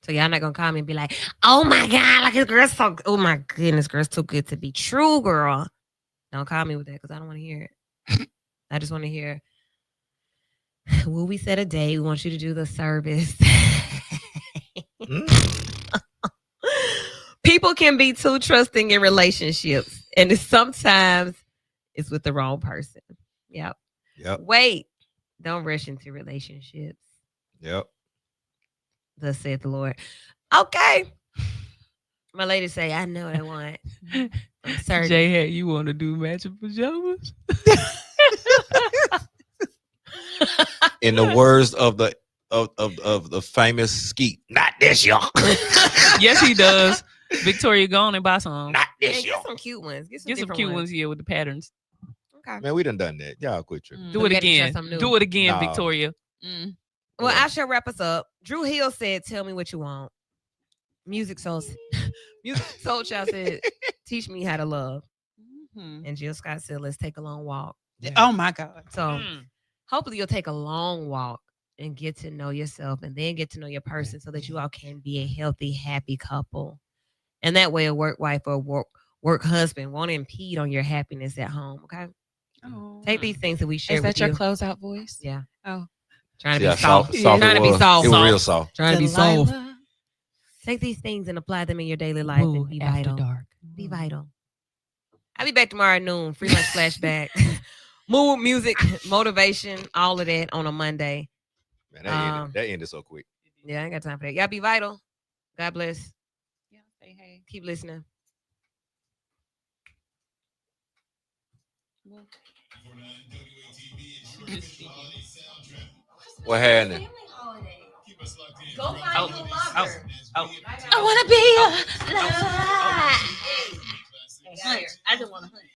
So y'all not gonna call me and be like, oh my God, like this girl's so oh my goodness, girl's too good to be true, girl. Don't call me with that because I don't want to hear it. I just want to hear, will we set a date? We want you to do the service. People can be too trusting in relationships, and sometimes it's with the wrong person. Yep. Wait, don't rush into relationships. Yep. Thus saith the Lord. Okay. My lady say, I know what I want. I'm certain. Jay, you want to do matching pajamas? In the words of the famous Skeet, not this y'all. Yes, he does. Victoria, go on and buy some. Not Yeah, this get y'all. some cute ones. Get some, Get some different cute ones here with the patterns. Okay. Man, we done that. Y'all quit tripping. Do So it we gotta try again. something new. Do it again, No. Victoria. Mm. Well, Yeah. I shall wrap us up. Drew Hill said, tell me what you want. Music Soul Child said, teach me how to love. Mhm. And Jill Scott said, let's take a long walk. Oh my God. So hopefully you'll take a long walk and get to know yourself and then get to know your person so that you all can be a healthy, happy couple. And that way a work wife or work husband won't impede on your happiness at home. Okay. Oh. Take these things that we share Is with that your you. closeout voice? Yeah. Oh. Trying to Yeah, be soft. soft Trying it to be was. soft. It was real soft. Trying to be soft. Delilah. Take these things and apply them in your daily life Woo, and be after vital. dark. Be vital. I'll be back tomorrow at noon. Free lunch flashback. Mood, music, motivation, all of that on a Monday. Man, that ended so quick. Yeah, I ain't got time for that. Y'all be vital. God bless. Yeah, say hey. Keep listening. What happened? Go find you a lover. I want to be a lover. I just want to hunt.